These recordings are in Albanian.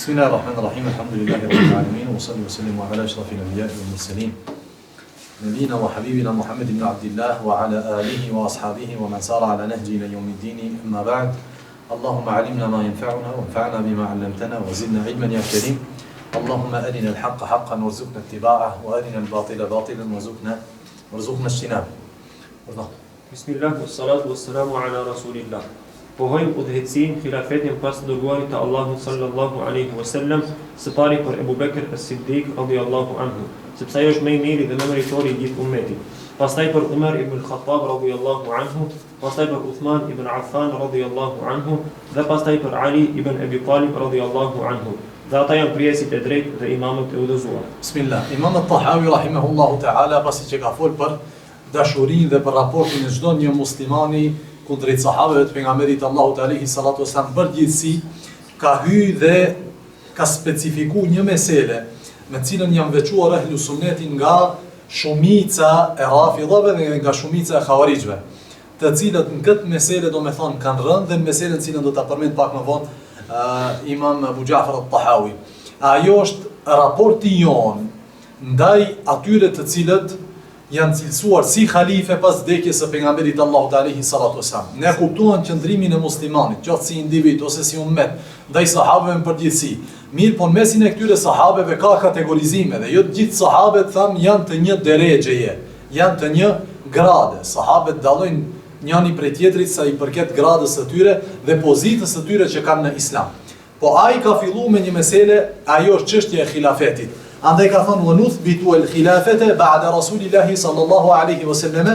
بسم الله الرحمن الرحيم الحمد لله رب العالمين وصلي وسلم على أشرف الأنبياء والمرسلين نبينا وحبيبنا محمد بن عبد الله وعلى آله وأصحابه ومن سار على نهجه إلى يوم الدين أما بعد اللهم علمنا ما ينفعنا وانفعنا بما علمتنا وزدنا علما يا كريم اللهم أرنا الحق حقا وارزقنا اتباعه وأرنا الباطل باطلا وارزقنا اجتنابه. بسم الله والصلاة والسلام على رسول الله. Pohojim udhëhecin khilafetin pas dërguarit të Allahut sallallahu alaihi wasallam, së pari për Ebu Bekr as-Siddiq radhiyallahu anhu, sepse ai është më i miri dhe më meritori i gjithë ummetit. Pastaj për Umar ibn al-Khattab radhiyallahu anhu, pastaj për Uthman ibn Affan radhiyallahu anhu dhe pastaj për Ali ibn Abi Talib radhiyallahu anhu. Dhe ata janë prijesit e drejtë dhe imamët e udhëzuar. Bismillah. Imam at-Tahawi rahimahullahu ta'ala pasi që ka folur për dashurinë dhe për raportin e çdo një muslimani kundrejt sahabeve të pejgamberit Allahut alayhi salatu wasallam përgjithësi, ka hyrë dhe ka specifikuar një mesele me cilën janë veçuar ehlu sunnetin nga shumica e rafidhave dhe nga shumica e xhawarijve, të cilët në këtë mesele do me thonë kanë rënë dhe në meselën cilën do ta përmend pak më vonë Imam Abu Ja'far at-Tahawi. Ajo është raporti jon ndaj atyre të cilët janë cilësuar si khalife pas vdekjes së pejgamberit Allahut alayhi salatu wasallam. Ne kuptuan qëndrimin e muslimanit, qoftë si individ ose si ummet, ndaj sahabeve në përgjithësi. Mirë, po në mesin e këtyre sahabeve ka kategorizime dhe jo të gjithë sahabet tham janë të një deregjeje, janë të një grade. Sahabet dallojnë njëri prej tjetrit sa i përket gradës së tyre dhe pozitës së tyre që kanë në Islam. Po ai ka filluar me një mesele, ajo është çështja e khilafetit. Andaj ka thonë, وَنُثْبِتُ الْخِلَافَةَ بَعْدَ رَسُولِ اللَّهِ صَلَّى اللَّهُ عَلَيْهِ وَسَلَّمَ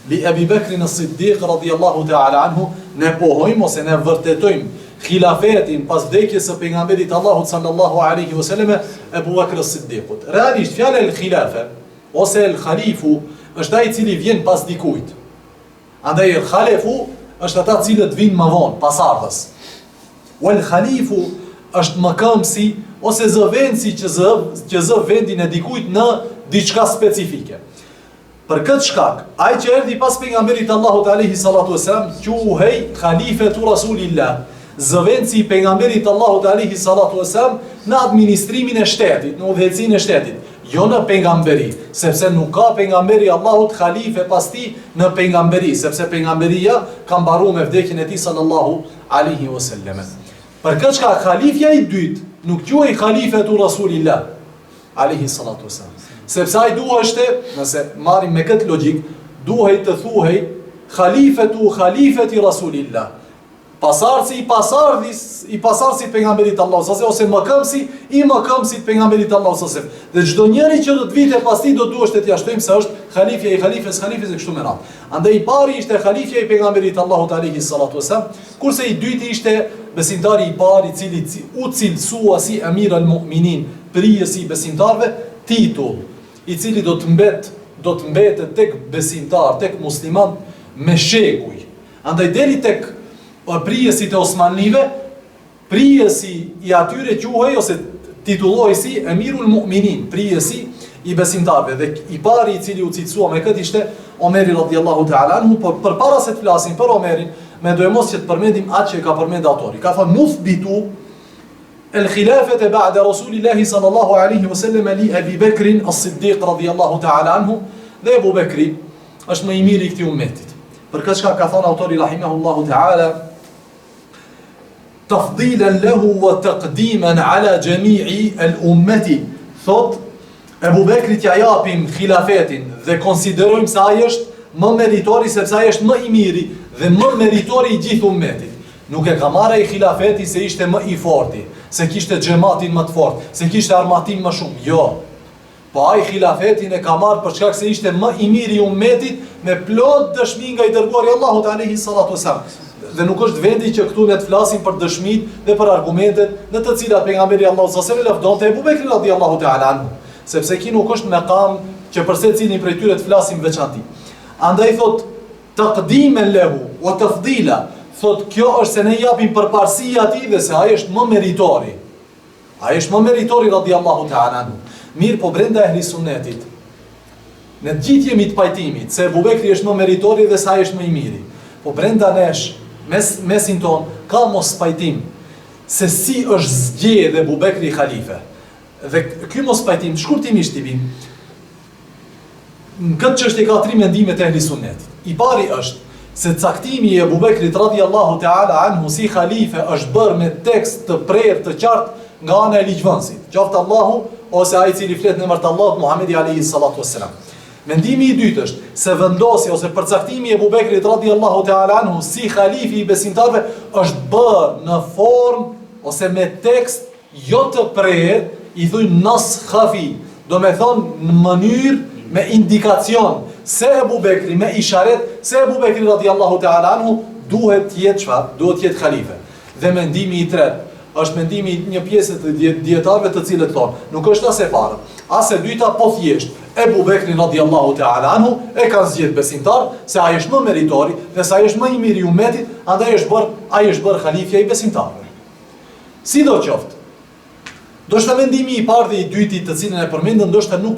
لِأَبِي بَكْرٍ الصِّدِّيقِ رَضِيَ اللَّهُ تَعَالَى عَنْهُ. Ne pohojmë ose ne vërtetojmë khilafetin pas vdekjes së pejgamberit Allahut sallallahu alaihi wasallam Abu Bakr as-Siddiqut. Realisht fjala el-khilafe ose el-khalifu është ai i cili vjen pas dikujt. Andaj el-khalifu është ata cilët vinë më vonë, pasardhës. Wal-khalifu është mëkamësi ose zëvendësi që zë vendin e dikujt në diçka specifike. Për këtë shkak, ai që erdhi pas pejgamberit Allahut alayhi salatu wasallam quhej khalifetu Rasulillah, zëvendësi i pejgamberit Allahut alayhi salatu wasallam në administrimin e shtetit, në udhëhecinë e shtetit, jo në pejgamberi, sepse nuk ka pejgamberi Allahut khalife pas tij në pejgamberi, sepse pejgamberia ka mbaruar me vdekjen e tij sallallahu alayhi wasallam. Për këtë shkak khalifja i dytë nuk quhej khalifetu Rasulillah alayhi salatu wasallam, sepse ai duheshte, nëse marrim me këtë logjik, duhej të thuhej khalifeti Rasulillah, pasardhësi i pasardhësit pejgamberit Allahut sallallahu ose mëkëmsi i mëkëmsit pejgamberit Allahut sallallahu. Dhe çdo njeri që do të vite pas tij do duheshte t'ia shtojmë se është khalifja i khalifes e kështu me radhë. Andaj i pari ishte khalifja i pejgamberit Allahut alayhi salatu wasallam, kurse i dyti ishte besimtari i pari i cili u cilësua si Amir al-Mu'minin, prijesi i besimtarve, titull i cili do të mbetet tek besimtar, tek musliman me shekuj. Andaj deri tek prijesit e Osmanlive, prijesi i atyre quhej ose titulloi si Amirul Mu'minin, prijesi i besimtarve, dhe i pari i cili u cilësua me këtë ishte Omeri radhiyallahu ta'ala anhu. Por përpara se të flasim për Omerin, mendojmos që të përmendim atë që ka përmend autori. Ka thënë nuthbitu el-khilafata ba'da Rasulillahi sallallahu alaihi wasallam li Abi Bakr as-Siddiq radhiyallahu ta'ala anhu. Dhe Abu Bekri është më i miri i këtij ummetit. Për këtë çka ka thënë autori rahimahullahu ta'ala, tafdilan lahu wa taqdiman ala jami'i al-ummati. Thot Abu Bekri t'ja japim khilafetin dhe konsiderojmë se ai është më meritori sepse ai është më i miri dhe më meritori i gjithë ummetit. Nuk e ka marrë ai khilafeti se ishte më i forti, se kishte xhamatin më të fortë, se kishte armatim më shumë. Jo. Po ai khilafetin e ka marrë për shkak se ishte më i miri i ummetit me plot dëshmi nga i dërguari Allahut alayhi salatu wasallam. Dhe nuk është vendi që këtu ne të flasim për dëshmitë dhe për argumentet në të cilat pejgamberi Allahu sallallahu alaihi wasallam lëvdonte Abu Bekrin radhiyallahu ta'ala anhu, sepse ki nuk është maqam që për secilin prej tyre të flasim veçanti. Andaj thot taqdimen lahu wa tafdila, thot kjo është se ne japim përparësi atij dhe se ai është më meritori. Ai është më meritori radhiyallahu ta'ala anhu. Mirë, po brenda ehli sunnetit, ne gjithë jemi të pajtimit se Abu Bekri është më meritori dhe se ai është më i miri. Po brenda nesh, mesin ton, ka mos pajtim se si është zgjedhë Ebu Bekri khalife. Dhe ky mos pajtim, shkurtimisht i vim, në këtë çështje ka 3 mendime të ehli sunnetit. I pari është se caktimi i Ebu Bekrit radhiyallahu ta'ala anhu si khalife është bërë me tekst të prerë të qartë nga ana e ligjvënësit, qoftë Allahu ose ai i cili flet në emër të Allahut Muhamedi alayhi salatu wassalam. Mendimi i dytë është se vendosja ose përcaktimi i Ebu Bekrit radhiyallahu ta'ala anhu si khalifi i besimtarëve është bërë në formë ose me tekst jo të prerë, i thuj nas khafi, do me thonë në mënyrë me indikacion se Ebu Bekri me isharet se Ebu Bekri radhiyallahu ta'ala anhu duhet të jetë çfarë? Duhet të jetë khalife. Dhe mendimi i tretë është mendimi i një pjesë të dietarëve të cilët thonë, nuk është as e para, as e dyta, po thjesht Ebu Bekri radhiyallahu ta'ala anhu e ka zgjedhur besimtar se ai është më meritori dhe se ai është më i miri i umetit, andaj ai është bërë khalifja i besimtarëve. Sidoqoftë, ndoshta mendimi i parë dhe i dytë të cilën e përmendën ndoshta nuk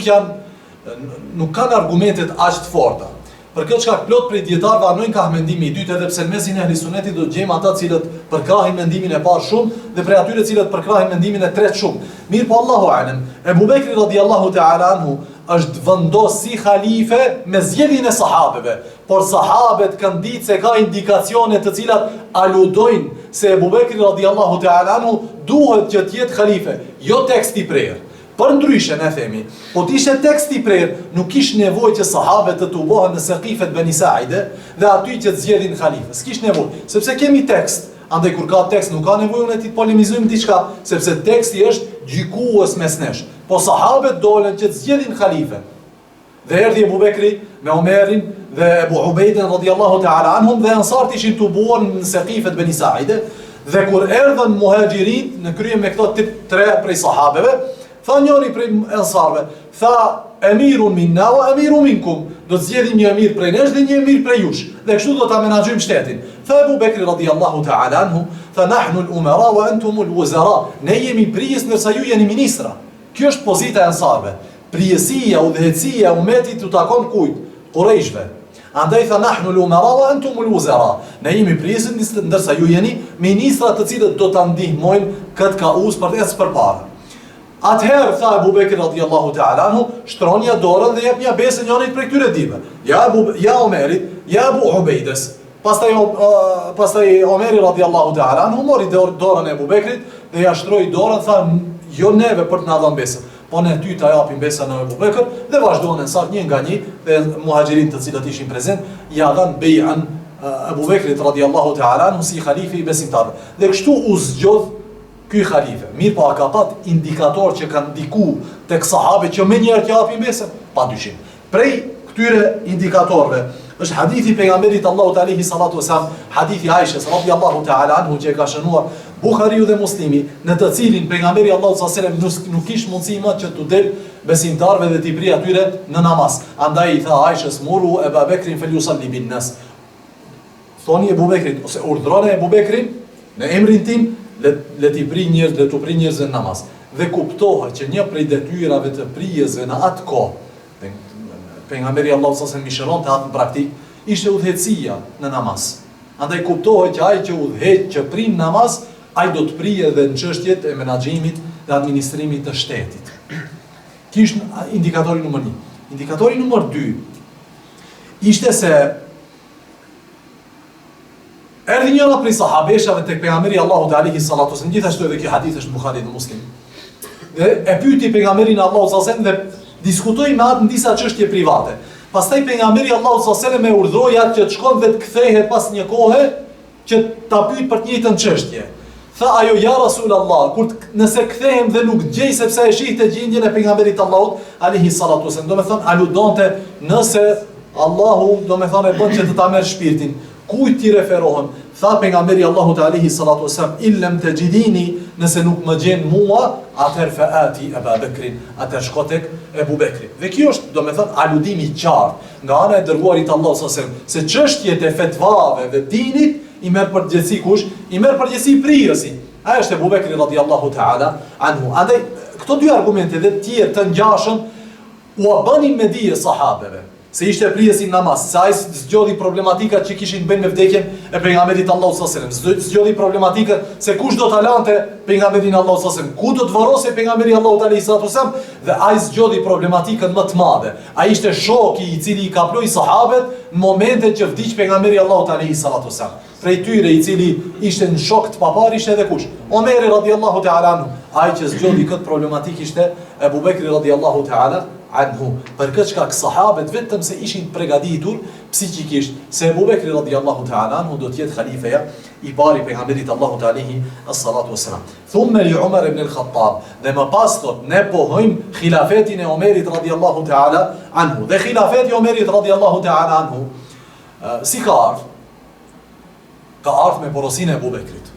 kanë argumentet aq të forta. Për këtë çka plot prej dietarëve anojnë ka mendimi i dytë, edhe pse në mesin e ehli sunnetit do të gjejmë ata të cilët përkrahin mendimin e parë shumë dhe prej atyre të cilët përkrahin mendimin e tretë shumë. Mirë po Allahu alem, Ebu Bekri radhiyallahu ta'ala anhu është vendos si khalife me zgjedhjen e sahabeve, por sahabet kanë ditë se ka indikacione të cilat aludojnë se Ebu Bekri radhiyallahu ta'ala anhu duhet që të jetë khalife, jo teksti i prerë. Për ndryshe ne themi, po t'ishte teksti i prerë, nuk kish nevojë që sahabet të tubohen në Saqifet Bani Saide dhe aty që të zgjedhin khalife. S'kish nevojë, sepse kemi tekst. Andaj kur ka tekst nuk ka nevojë ne të polemizojmë diçka, sepse teksti është gjykues mes nesh. Po sahabet dolën që të zgjedhin khalife. Dhe erdhi Ebu Bekri me Omerin dhe Ebu Ubejdin radhiyallahu ta'ala anhum dhe ansart ishin tubuar në Saqifet Bani Saide dhe kur erdhën muhaxhirit në krye me këto 3 prej sahabeve, tha njëri prej ensarve, tha emirun minna wa emirun minkum, do të zgjedhim një emir prej nesh dhe një emir prej jush, dhe kështu do ta menaxhojmë shtetin. Tha Ebu Bekri radhiyallahu ta'ala anhu, tha nahnu al-umara wa antum al-wuzara, ne jemi prijes ndërsa ju jeni ministra. Kjo është pozita e ensarve. Prijësia, udhëheqësia e umetit u takon kujt? Qurayshve. Andaj tha nahnu al-umara wa antum al-wuzara, ne jemi prijes ndërsa ju jeni ministra të cilët do ta ndihmojnë këtë kaos për të ecë përpara. Atëherë, tha Ebu Bekri radhiyallahu ta'ala anhu, shtronja dorën dhe jep një besë njërit prej këtyre dive. Ja Omerit, ja Ebu Ubejdes. Pastaj Omeri radhiyallahu ta'ala anhu mori dorën e Ebu Bekrit dhe ja shtroi dorën, tha jo neve për të na dhënë besën, po ne ty ta japim besën në Ebu Bekr dhe vazhdonin sa një nga një dhe muhaxhirin të cilët ishin prezent ja dhanë bej'an Ebu Bekrit radhiyallahu ta'ala anhu si khalifi i besimtarëve. Dhe kështu u zgjodh ky khalife. Mirë po a ka pat indikator që kanë ndiku tek sahabët që më njëherë t'ja japin besën? Padyshim. Prej këtyre indikatorëve është hadithi pejgamberit Allahut alayhi salatu wasalam, hadithi Aishës radhiyallahu ta'ala anhu që e ka shënuar Buhariu dhe Muslimi, në të cilin pejgamberi Allahut sallallahu alaihi wasallam nuk kishte mundësi më që t'u del besimtarëve dhe t'i pri atyre në namaz. Andaj i tha Aishës muru Ebu Bekrin falyusalli bin nas. Thoni Ebu Bekrit ose urdhroni Ebu Bekrin në emrin tim le t'i pri njerëz, le t'u pri njerëzve në namaz. Dhe kuptohet që një prej detyrave të prijësve në atë kohë, pejgamberi Allahu sallallahu alaihi wasallam shëron të atë në praktik, ishte udhëheqësia në namaz. Andaj kuptohet që ai që udhëheq, që prin namaz, ai do të prije edhe në çështjet e menaxhimit dhe administrimit të shtetit. Kish indikatori numër 1. Indikatori numër 2 ishte se erdhi njëra prej sahabeshave tek pejgamberi Allahut alayhi salatu wasallam, gjithashtu edhe ky hadith është Buhari dhe Muslim. Dhe e pyeti pejgamberin Allahut sallallahu alaihi wasallam dhe diskutoi me atë në disa çështje private. Pastaj pejgamberi Allahut sallallahu alaihi wasallam e urdhroi atë që të shkon dhe të kthehet pas një kohe që ta pyet për të njëjtën çështje. Tha ajo ja Rasulullah, nëse kthehem dhe nuk gjej sepse e shihte gjendjen e pejgamberit Allahut alayhi salatu wasallam, do të thonë aludonte nëse Allahu do të thonë e bën që të ta merr shpirtin. Kujt ti referohem? Tha pejgamberi Allahut alayhi salatu wasallam, illam tajidini, nëse nuk më gjen mua, atëherë faati Abu Bekrin, atëherë shko tek Ebu Bekri. Dhe kjo është, do të thonë, aludimi i qartë nga ana e dërguarit Allahut sallallahu alaihi wasallam, se çështjet e fetvave dhe dinit i merr përgjegjësi kush? I merr përgjegjësi prijësi. Ai është Ebu Bekri radhiyallahu ta'ala anhu. Andaj këto dy argumente dhe të tjerë të ngjashëm u bënin me dije sahabeve. se ishte prijesi namaz, se ai zgjodhi problematikat që kishin bën me vdekjen e pejgamberit Allahu sallallahu alaihi wasallam, zgjodhi problematikën se kush do ta lante pejgamberin Allahu sallallahu alaihi wasallam, ku do të varrosej pejgamberi Allahu alaihi wasallam, dhe ai zgjodhi problematikën më të madhe. Ai ishte shoku I cili I kaploi sahabet në momentet që vdiq pejgamberi Allahu alaihi wasallam. Prej tyre I cili ishte në shok të papar ishte edhe kush? Omeri radiallahu ta'ala anhu. Ai që zgjodhi këtë problematik ishte Ebu Bekri radiallahu ta'ala anhu. Për këtë shkak sahabet vetëm se ishin përgatitur psikikisht se Ebu Bekri radiallahu ta'ala anhu do të jetë halifeja I pari pejgamberit Allahu ta'alihi as-salatu wassalam. Thumme li Umar ibn al-Khattab. Dhe më pas thot ne pohojmë khilafetin e Omerit radiallahu ta'ala anhu. Dhe khilafeti Omerit radiallahu ta'ala anhu si ka ardhur? Ka ardhur me porosin e Ebu Bekrit.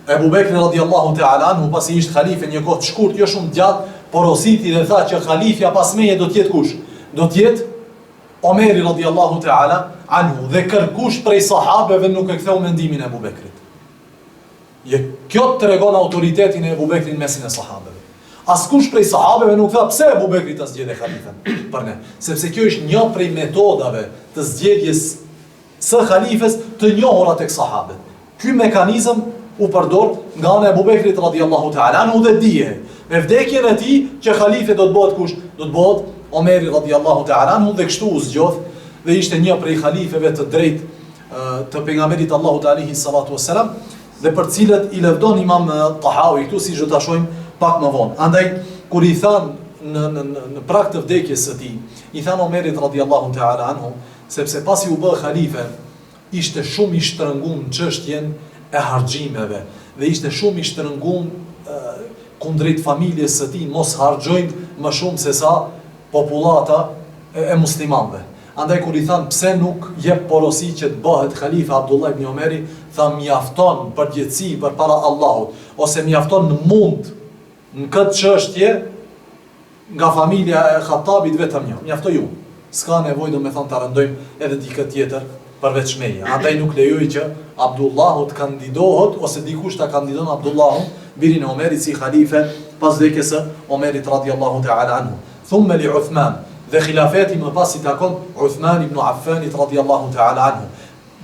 Ebu Bekri radiallahu ta'ala anhu pasi ishte khalife një kohë të shkurt, jo shumë gjatë, porositi dhe tha që khalifja pas meje do të jetë kush? Do të jetë Omeri radiallahu ta'ala anhu dhe kërkush prej sahabeve nuk e ktheu mendimin e Ebu Bekrit. Kjo të tregon autoritetin e Ebu Bekrit në mesin e sahabeve. Askush prej sahabeve nuk tha pse Ebu Bekrit ta zgjedhë khalifen për ne, sepse kjo është një prej metodave të zgjedhjes së khalifes të njohura tek sahabët. Ky mekanizëm u përdor nga ana e Ebu Bekrit radiallahu ta'ala anhu dhe dije me vdekjen e tij që khalife do të bëhet kush? Do të bëhet Omeri radiallahu ta'ala anhu dhe kështu u zgjodh dhe ishte një prej khalifeve të drejtë të pejgamberit Allahu alaihi salatu wassalam dhe për cilët I lëvdon Imam Tahawi këtu siç do ta shohim pak më vonë. Andaj kur I than në prag të vdekjes së tij, I than Omerit radiallahu ta'ala anhu sepse pasi u bë khalife, ishte shumë I shtrënguar në çështjen e harxhimeve dhe ishte shumë I shtrënguar kundrejt familjes së tij, mos harxojnë më shumë se sa popullata e muslimanëve. Andaj kur I than pse nuk jep porosi që të bëhet khalife Abdullah ibn Omeri, tha mjafton përgjegjësi përpara Allahut ose mjafton në mund në këtë çështje nga familja e Khattabit vetëm një. Mjaftoi ju. S'ka nevojë do me thonë të rëndojmë edhe dikë tjetër përveç meje. Andaj nuk lejoj që Abdullahu të kandidohet ose dikush ta kandidon Abdullahun, birin e Omerit si khalife pas vdekjes së Omerit radiallahu ta'ala anhu. Thumme li Uthman dhe khilafeti më pas I takon Uthman ibn Affanit radiallahu ta'ala anhu.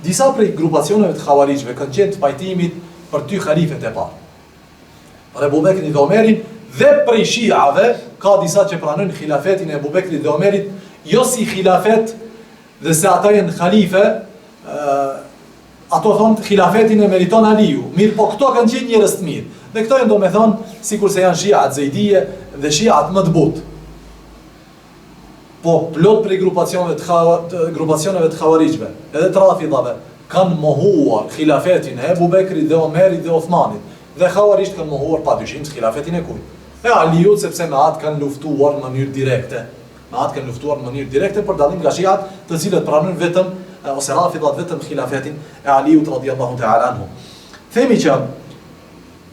Disa prej grupacioneve të Khawarijve kanë qenë të pajtimit për dy khalifet e parë. Për Ebu Bekrin dhe Omerin dhe prej shiave ka disa që pranojnë khilafetin e Ebu Bekrit dhe Omerit jo si khilafet dhe se ata janë khalife, ato thonë khilafetin e meriton Aliu, mirë po këto kanë qenë njerëz të mirë. Dhe këto janë do me thonë, sikur se janë shiat Zejdije dhe shiat më të butë. Po plot prej grupacioneve të Khawarijve, edhe të Rafidhave, kanë mohuar khilafetin e Ebu Bekrit dhe Omerit dhe Othmanit. Dhe Khawarijt kanë mohuar padyshim khilafetin e kujt? E Aliut, sepse me atë kanë luftuar në mënyrë direkte. Për dallim nga shiat të cilët pranojnë vetëm ose Rafidhat vetëm khilafetin e Aliut radiallahu ta'ala anhu. Themi që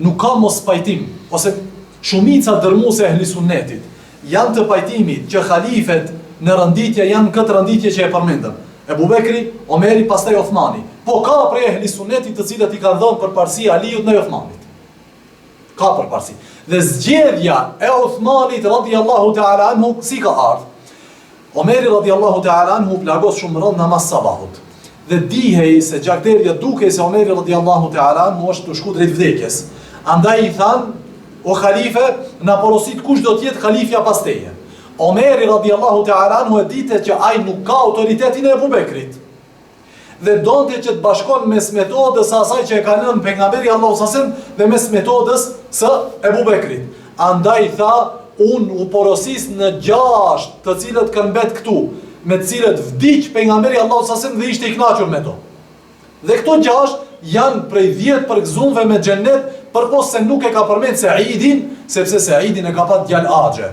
nuk ka mos pajtim ose shumica dërmuese e ehli sunnetit janë të pajtimit që khalifet në rënditje janë këtë rënditje që e përmendëm. Ebu Bekri, Omeri, pastaj Othmani. Po ka prej ehli sunnetit të cilët I kanë dhënë përparësi Aliut ndaj Othmanit. Ka përparësi. Dhe zgjedhja e Othmanit radiallahu ta'ala anhu si ka ardhur? Omeri radiallahu ta'ala anhu plagos shumë rënd namaz sabahut. Dhe dihej se gjakderja dukej se Omeri radiallahu ta'ala anhu është të shku drejt vdekjes. Andaj I than, o khalife, na porosit kush do t'jetë khalifja pas teje. Omeri radiallahu ta'ala anhu e dite që ai nuk ka autoritetin e Ebu Bekrit. Dhe donte që të bashkon mes metodës asaj që e ka lënë pejgamberi Allahu sallallahu alaihi wasallam dhe mes metodës së Ebu Bekrit. Andaj tha, unë u porosis në 6 të cilët kanë mbet këtu, me të cilët vdiq pejgamberi Allahu sallallahu alaihi wasallam dhe ishte I kënaqur me to. Dhe këto 6 janë prej 10 përgëzuarve me xhennet, përpos se nuk e ka përmend Saidin, sepse Saidin e ka pas djalë axhe.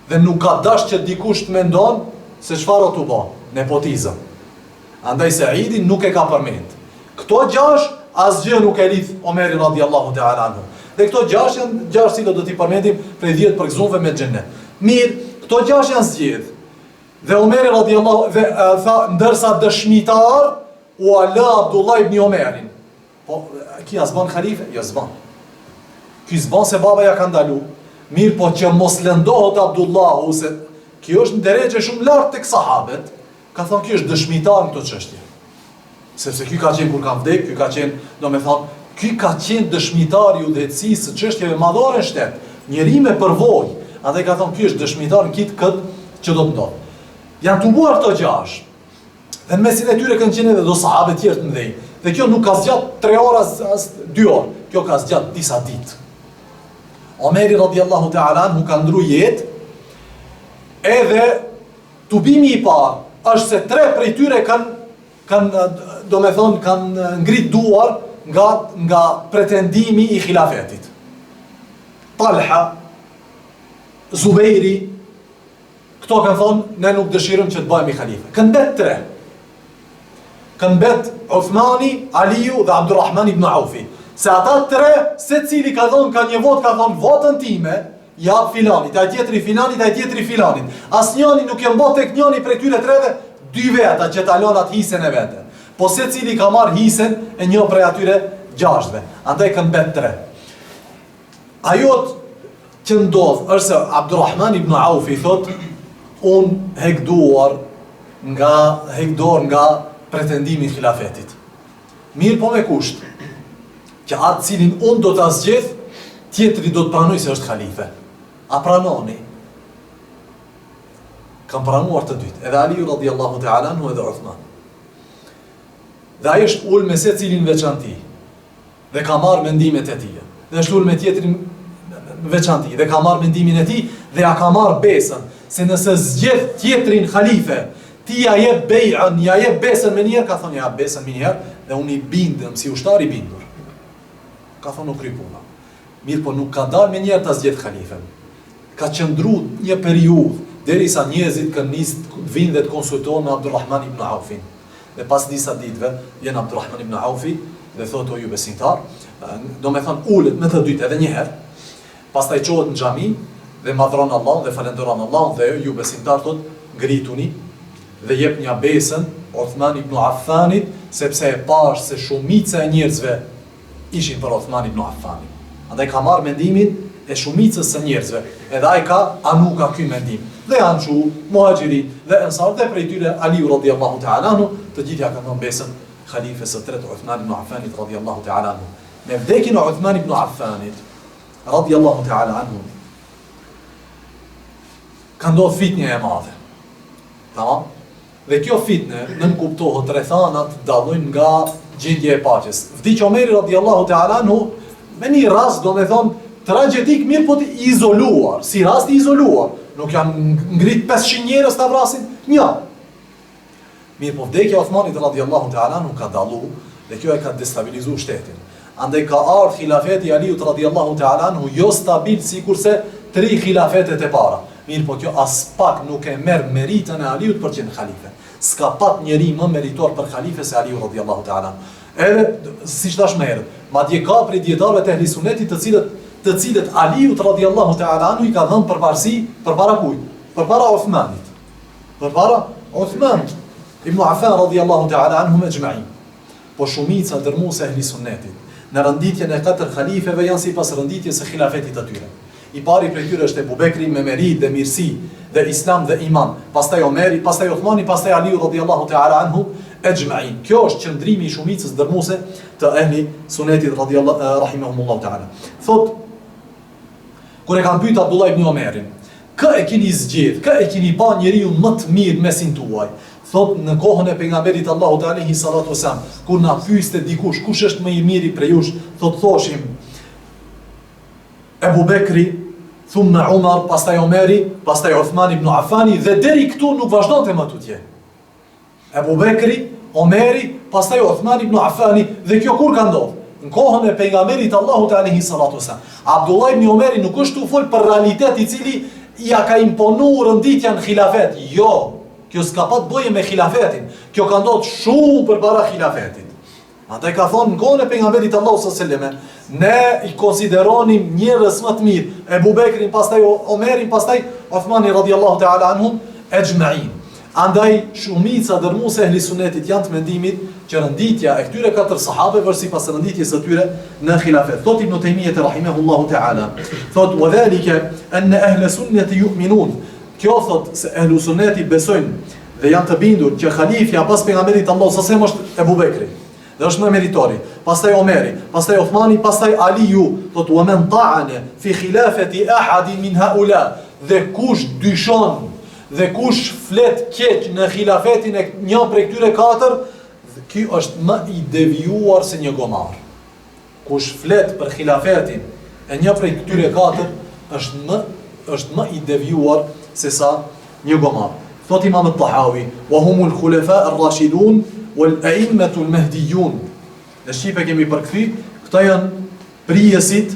Dhe nuk ka dash që dikush të mendon se çfarë u bë, nepotizëm. Andaj Saidin nuk e ka përmend. Këto 6 asgjë nuk e lidh Omeri radiallahu ta'ala anhu. Dhe këto 6 janë 6 cilë do t'i përmendim prej 10 përgëzuarve me xhennet. Mirë, këto 6 janë zgjedh. Dhe Omeri radiallahu dhe tha ndërsa dëshmitar u ala Abdullah ibn Omerin. Po ki zban khalife? Jo zban. Ky zban se baba ja ka ndalu. Mirë, po që mos lëndohet Abdullahu se kjo është në drejtë shumë lart tek sahabët. ka thonë ky është dëshmitar në këto çështje. Sepse ky ka qenë kur ka vdek, ky ka qenë, domethënë, ky ka qenë dëshmitar i udhëheqësisë së çështjeve madhore në shtet. Njeri me përvojë, andaj ka thonë ky është dëshmitar në këtë që do të ndodhë. Janë tubuar këto 6. Dhe në mesin e tyre kanë qenë edhe do sahabe tjerë të mëdhenj. Dhe kjo nuk ka zgjat 3 orë as 2 orë, kjo ka zgjat disa ditë. Omeri radiallahu ta'ala anhu ka ndru jetë, edhe tubimi i parë është se 3 prej tyre kanë ngrit duar nga pretendimi i khilafetit. Talha, Zubejri, këto kanë thonë, ne nuk dëshirëm që të bëjmë i khalife. Kanë bet 3. Kanë bet Uthmani, Aliju dhe Abdurrahman ibn Aufi. Se ata 3, se cili ka thonë, ka një votë, ka thonë, votën time, ja filanit, ai tjetri filanit, ai tjetri filanit. Asnjëri nuk e mbot tek njëri prej tyre 3-ve 2 veta që ta lën atë hisen e vete. Po se cili ka marrë hisen e një prej atyre 6-ve. Andaj kanë bet 3. Ajo që ndodh është se Abdurrahman ibn Aufi thot, unë hekdor nga pretendimi i khilafetit. Mirë po me kusht, që atë cilin unë do të zgjedh, tjetri do të pranoj se është khalife. A pranoni? Kam pranuar të dytë, edhe Aliu radiallahu ta'ala anhu edhe Uthman. Dhe ai është ullë me se cilin veçanti, dhe ka marrë mendimet e tij. Dhe është ullë me tjetrin veçanti, dhe ka marrë mendimin e tij, dhe ja ka marrë besën, se nëse zgjedh tjetrin khalife, ti ja jep bejën, ja jep besën me njerë, ka thonë ja besën me njerë, dhe unë i bindëm, si ushtar i bindur. Ka thonë nuk krypuna. Mirë po nuk ka dalë me njerë të zgjedh khalifen. Ka qëndru një periudhë, derisa njerëzit kanë nisë vinë dhe të konsultohen me Abdurrahman ibn Aufin. Dhe pas disa ditëve, vjen Abdurrahman ibn Aufi, dhe thotë o ju besimtar, do me thonë ullet me të dytë edhe njëherë, pas taj qohet në xhami, dhe madhron Allah dhe falenderon Allah, dhe ju besimtar thotë, ngrituni, dhe jep një besën Uthman ibn Affanit, sepse e pash se shumica e njerëzve ishin për Uthman ibn Affanit. Andaj ka marrë mendimin e shumicës së njerëzve, edhe ai ka anuka ky mendim. Dhe janë shu, muhaxhirin dhe ensar, dhe prej tyre Aliu radiallahu ta'ala anhu, të gjithja kanë dhënë besën khalifes së tretë Uthman ibn Affanit radiallahu ta'ala anhu. Me vdekjen e Uthman ibn Affanit radiallahu ta'ala anhu, ka ndodhur fitnje e madhe. Tamam? Dhe kjo fitne nënkuptohet rrethanat dallojnë nga gjendja e paqes. Vdiq Omeri radiallahu ta'ala anhu me një rast, do me thonë, tragjedik mirë po të izoluar, si rast i izoluar. Nuk janë ngrit 500 njerëz ta vrasin, një. Mirë po vdekja Uthmanit radiallahu ta'ala anhu ka dallu dhe kjo e ka destabilizuar shtetin. Andaj ka ardhur khilafeti i Aliut radiallahu ta'ala anhu jo stabil sikurse 3 khilafetet e para. Mirë po kjo as pak nuk e merr meritën e Aliut për qenë khalife. S'ka pat njeri më meritor për khalife se Aliu radiallahu ta'ala. Edhe siç thash më herët, madje ka prej dietarëve të ehli sunetit të cilët Aliut radiallahu ta'ala anhu i ka dhënë përparësi përpara kujt? Përpara Uthmanit. Përpara Uthmanit ibn Affan radiallahu ta'ala anhum ejma'in. Po shumica dërmuese e ehli sunetit në renditjen e 4 khalifeve janë sipas renditjes së khilafetit të tyre. I pari prej tyre është Ebu Bekri me merit dhe mirësi dhe islam dhe iman, pastaj Omeri, pastaj Uthmani, pastaj Aliu radiallahu ta'ala anhu ejma'in. Kjo është qëndrimi i shumicës dërmuese të ehli sunetit rahimahumullahu ta'ala. Thot, kur e kanë pyet Abdullah ibn Omerin, kë e keni zgjedh, kë e keni pa njeriu më të mirë mesin tuaj? Thot, në kohën e pejgamberit Allahu alaihi salatu wasalam, kur na pyeste dikush kush është më i miri prej jush, thot thoshim Ebu Bekri, thumma Umar, pastaj Omeri, pastaj Uthman ibn Affani, dhe deri këtu nuk vazhdonte më tutje. Ebu Bekri, Omeri, pastaj Uthman ibn Affani, dhe kjo kur ka ndodhur? Në kohën e pejgamberit Allahu alaihi salatu wasalam. Abdullah ibn Omeri nuk është u fol për realitet i cili ja ka imponuar renditja në khilafet. Jo, kjo s'ka pat bëje me khilafetin. Kjo ka ndodhur shumë përpara khilafetit. Andaj ka thonë në kohën e pejgamberit Allahu sallallahu alaihi wasallam, ne i konsideronim njerëz më të mirë, Ebu Bekrin, pastaj Omerin, pastaj Uthmani radiallahu ta'ala anhum ejma'in. Andaj shumica dërmuese e ehli sunetit janë të mendimit që renditja e këtyre 4 sahabeve është sipas renditjes së tyre në khilafet. Thot Ibn Taymiyah rahimahullahu ta'ala, thot wa dhalika an ahli sunnati yu'minun. Kjo thot se ehli sunneti besojnë dhe janë të bindur që khalifja pas pejgamberit Allahu sallallahu alaihi wasallam është Ebu Bekri, dhe është më meritori, pastaj Omeri, pastaj Uthmani, pastaj Aliu, thotë wa man ta'ana fi khilafati ahadin min haula, dhe kush dyshon dhe kush flet keq në khilafetin e një prej këtyre katër, ky është më i devijuar se një gomar. Kush flet për khilafetin e një prej këtyre katër është më i devijuar se sa një gomar. Thot Imam al-Tahawi, wa humul khulafa ar-rashidun wal a'immatu al-mahdiyun. Në shqipe kemi përkthy, këta janë prijesit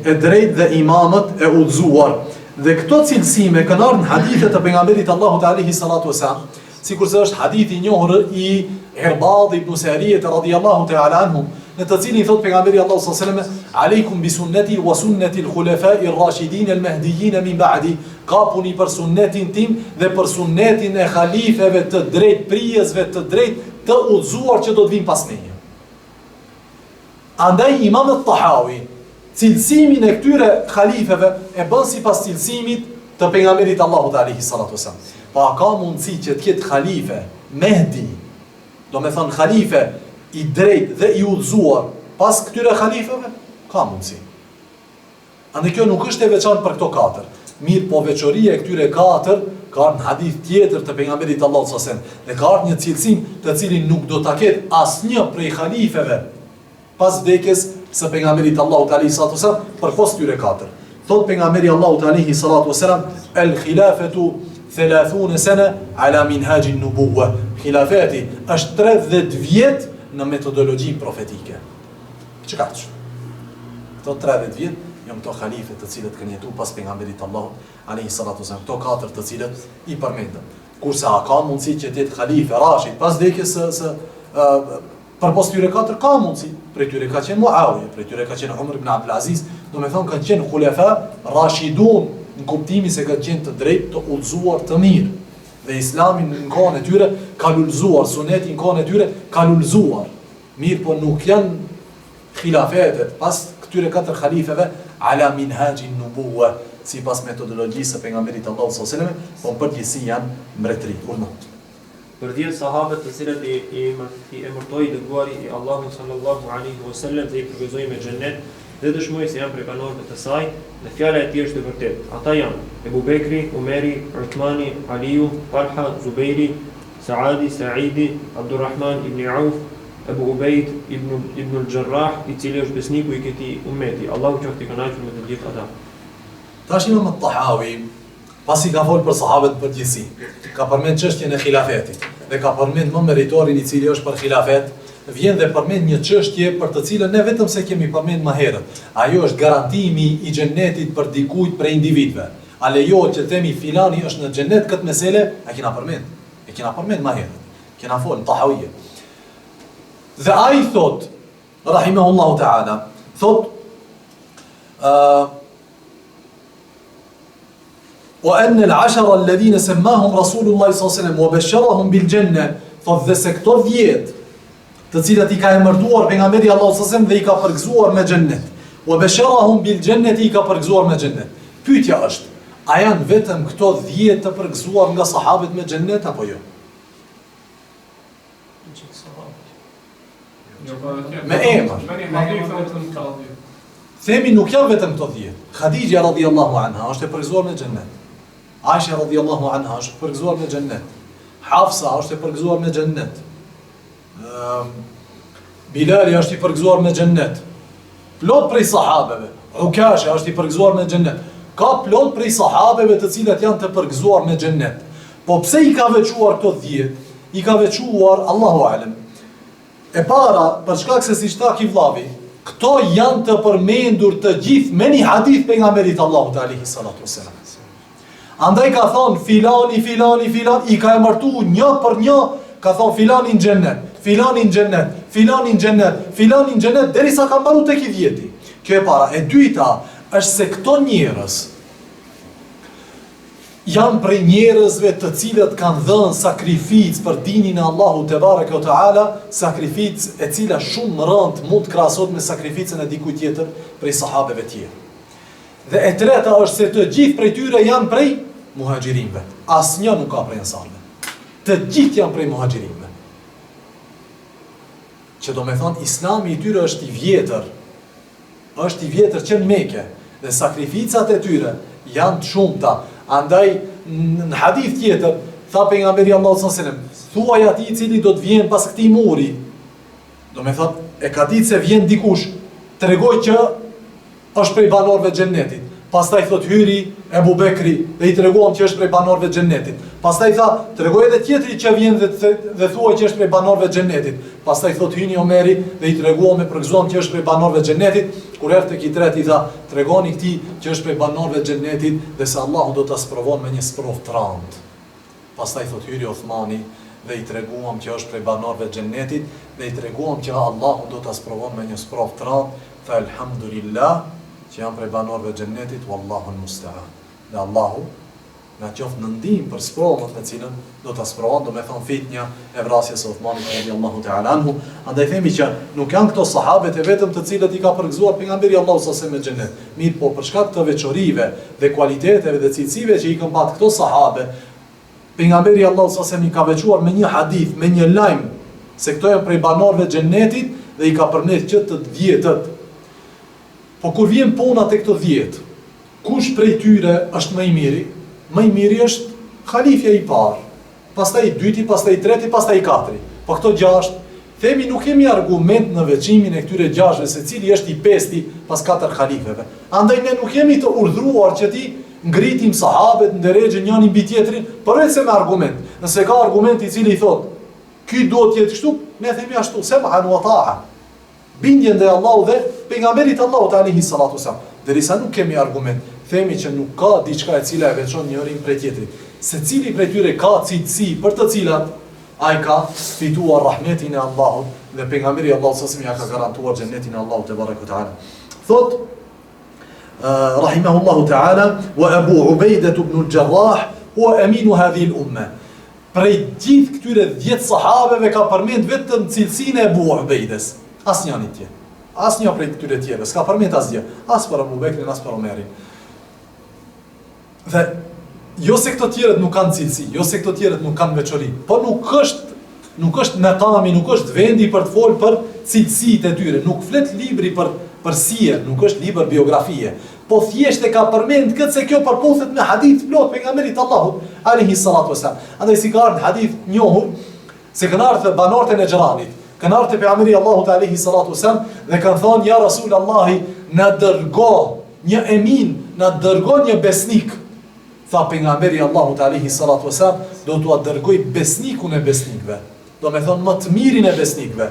e drejt dhe imamët e udhëzuar. Dhe këto cilësime kanë ardhur në hadithe të pejgamberit Allahut alayhi salatu wasalam, sikurse është hadithi i njohur i Irbad ibn Sariyah radhiyallahu ta'ala anhu, në të cilin thot pejgamberi Allahu sallallahu alaihi wasallam, "Aleikum bi sunnati wa sunnati al-khulafa'i ar-rashidin al-mahdiyyin min ba'di." Kapuni për sunnetin tim dhe për sunnetin e halifeve të drejt prijesve të drejt të udhëzuar që do të vinë pas meje. Andaj Imam al-Tahawi cilësimin e këtyre halifeve e bën sipas cilësimit të pejgamberit Allahut alayhi salatu wasallam. Pa ka mundësi që të ketë halife Mehdi, do me thonë halife i drejt dhe i udhëzuar pas këtyre halifeve? Ka mundësi. Andaj kjo nuk është e veçantë për këto katër. Mirë, po veçoria e këtyre katër ka në hadith tjetër të pejgamberit Allahut sallallahu alaihi wasallam, dhe ka ardhur një cilësim të cilin nuk do ta ketë asnjë prej halifeve pas vdekjes së pejgamberit Allahut alaihi salatu wasallam përpos këtyre katër. Thot pejgamberi Allahut alaihi salatu wasallam, el khilafatu 30 sana ala minhaj an-nubuwah. Khilafati është 30 vjet në metodologji profetike. Çka ka? Thot 30 vjet janë këto halife të cilët kanë jetuar pas pejgamberit Allahut alayhi salatu wasallam, këto katër të cilët i përmendëm. Kurse a ka mundësi që të jetë halife Rashid pas vdekjes së përpos tyre katër? Ka mundësi. Prej tyre ka qenë Muawiya, prej tyre ka qenë Umar ibn Abdul Aziz, do me thonë kanë qenë khulafa rashidun, në kuptimin se kanë qenë të drejtë, të udhëzuar, të mirë. Dhe Islamin në kohën e tyre ka lulëzuar, sunetin në kohën e tyre ka lulëzuar. Mirë, po nuk janë khilafetet pas këtyre katër khalifeve ala minhajin nubuwah, sipas metodologjisë së pejgamberit Allahu sallallahu alaihi wasallam, po përgjithësi janë mbretëri. Për 10 sahabët të cilët i emërtoi dërguari i Allahut sallallahu alaihi wasallam dhe i përgëzoi me xhennet dhe dëshmoi se janë prej banorëve të saj, dhe fjala e tij është e vërtetë. Ata janë Ebu Bekri, Umeri, Uthmani, Aliu, Talha, Zubairi, Saadi, Saidi, Abdurrahman ibn Auf, Ebu Ubejd ibn al-Jarrah, i cili është besniku i këtij ummeti. Allahu qoftë i kënaqur me të gjithë ata. Tash Imam al-Tahawi pasi ka folë për sahabët përgjithësi, ka përmend çështjen e khilafetit dhe ka përmend më meritorin i cili është për khilafet, vjen dhe përmend një çështje për të cilën ne vetëm se kemi përmend më herët. Ajo është garantimi i xhennetit për dikujt prej individëve. A lejohet që themi filani është në xhennet këtë mesele? A kena përmend? E kena përmend më herët. Kena folë Tahawi. Dhe ai thot, rahimahullahu ta'ala, thot وأن العشرة الذين سماهم رسول الله صلى الله عليه وسلم وبشرهم بالجنة، thot dhe se këto 10 të cilat i ka emërtuar pejgamberi Allahu sallallahu alaihi wasallam dhe i ka përgëzuar me xhennet, وبشرهم بالجنة i ka përgëzuar me xhennet. Pyetja është, a janë vetëm këto 10 të përgëzuar nga sahabët me xhennet apo jo? Me emër. Themi nuk janë vetëm këto 10. Khadija radhiyallahu anha është e përgëzuar me xhennet. Aisha radhiyallahu anha është përgëzuar me xhennet. Hafsa është e përgëzuar me xhennet. Bilal është i përgëzuar me xhennet. Plot prej sahabeve. Ukasha është i përgëzuar me xhennet. Ka plot prej sahabeve të cilat janë të përgëzuar me xhennet. Po pse i ka veçuar këto 10? I ka veçuar Allahu alem. E para, për shkak se siç tha ky vllavi, këto janë të përmendur të gjithë me një hadith pejgamberit Allahut alayhi salatu wasalam. Andaj ka thonë filani, i ka emërtuar një për një, ka thonë filani në xhennet, filani në xhennet, filani në xhennet, filani në xhennet, derisa ka mbaruar tek i 10. Kjo e para. E dyta është se këto njerëz janë prej njerëzve të cilët kanë dhënë sakrificë për dinin e Allahut te bareke ve teala, sakrificë e cila shumë rënd mund të krahasohet me sakrificën e dikujt tjetër prej sahabeve të tjerë. Dhe e treta është se të gjithë prej tyre janë prej muhaxhirinëve. Asnjë nuk ka prej ansarëve. të gjithë janë prej muhaxhirinëve. Që do me thonë, islami i tyre është i vjetër që në Mekë, dhe sakrificat e tyre janë të shumta. Andaj, në hadith tjetër, tha pejgamberi Allahu sallallahu alaihi wasallam, thuaj atij i cili do të vjen pas këtij muri, do me thonë, e ka ditë se vjen dikush, tregoj që është prej banorëve të xhennetit. Pastaj thot hyri Ebu Bekri dhe i treguam që është prej banorëve të xhennetit. Pastaj tha, tregoj edhe tjetri që vjen dhe thuaj që është prej banorëve të xhennetit. Pastaj thot hyni Omeri dhe i treguam e përgëzuam që është prej banorëve të xhennetit. Kur erdhi tek i treti tha, tregoni këtij që është prej banorëve të xhennetit dhe se Allahu do ta sprovon me një sprovë të rëndë. Pastaj thot hyri Uthmani dhe i treguam që është prej banorëve të xhennetit dhe i treguam që Allahu do ta sprovon me një sprovë të rëndë. Fa elhamdulillah që janë prej banorëve të xhennetit, wallahu al-musta'an. Dhe Allahu na qoftë në ndihmë për sprovën me cilën do ta sprovon, do me thonë fitnja e vrasjes së Uthmanit radhiyallahu ta'ala anhu. Andaj themi që nuk janë këto sahabët e vetëm të cilët i ka përgëzuar pejgamberi Allahu sallallahu alaihi wasallam me xhennet. Mirë, po për shkak të veçorive dhe kualiteteve dhe cilësive që i kanë pasur këto sahabe, pejgamberi Allahu sallallahu alaihi wasallam i ka veçuar me një hadith, me një lajm se këto janë prej banorëve të xhennetit dhe i ka përmendë që të 10-tët. Po kur vjen puna te këto 10, kush prej tyre është më i miri? Më i miri është halifja i parë, pastaj i dyti, pastaj i treti, pastaj i katëri. Po këto 6, themi nuk kemi argument në veçimin e këtyre 6-ve se cili është i pesti pas 4 halifeve. Andaj ne nuk jemi të urdhëruar që ti ngritim sahabet në derexhe njëri mbi tjetrin, përveç se me argument. Nëse ka argument i cili i thotë, ky duhet të jetë kështu, ne themi ashtu, sem'an wa ta'a. Bindjen dhe Allahu dhe pejgamberit Allahut alayhi salatu wasalam. Derisa nuk kemi argument, themi që nuk ka diçka e cila e veçon njërin prej tjetrit. Secili prej tyre ka cilësi për të cilat ai ka fituar rahmetin e Allahut dhe pejgamberi Allahu sallallahu alaihi wasallam ja ka garantuar xhenetin e Allahut te barekuhu teala. Thot rahimahullahu teala wa Abu Ubaidah ibn al-Jarrah huwa aminu hadhihi al-umma. Prej gjithë këtyre 10 sahabeve ka përmend vetëm cilësinë e Abu Ubaides. Asnjëri tjetër. Asnjë prej këtyre tjerëve s'ka përmend asgjë, as për Abu Bekrin, as për Omerin. Dhe jo se këto tjerët nuk kanë cilësi, jo se këto tjerët nuk kanë veçori, po nuk është metami, nuk është vendi për të folë për cilësitë e tyre, nuk flet libri për sije, nuk është libër biografie, po thjesht e ka përmend këtë se kjo përputhet me hadith plot pejgamberit Allahut alayhi salatu wasalam. Andaj si ka ardhur hadith njohur se kanë ardhur banorët e Nejranit, kanë ardhur te pejgamberi Allahut alayhi salatu wasalam dhe kanë thonë ja Rasulullahi, na dërgo një emin, na dërgo një besnik. Tha pejgamberi Allahut alayhi salatu wasalam, do t'ua dërgoj besnikun e besnikëve. Do me thonë më të mirin e besnikëve.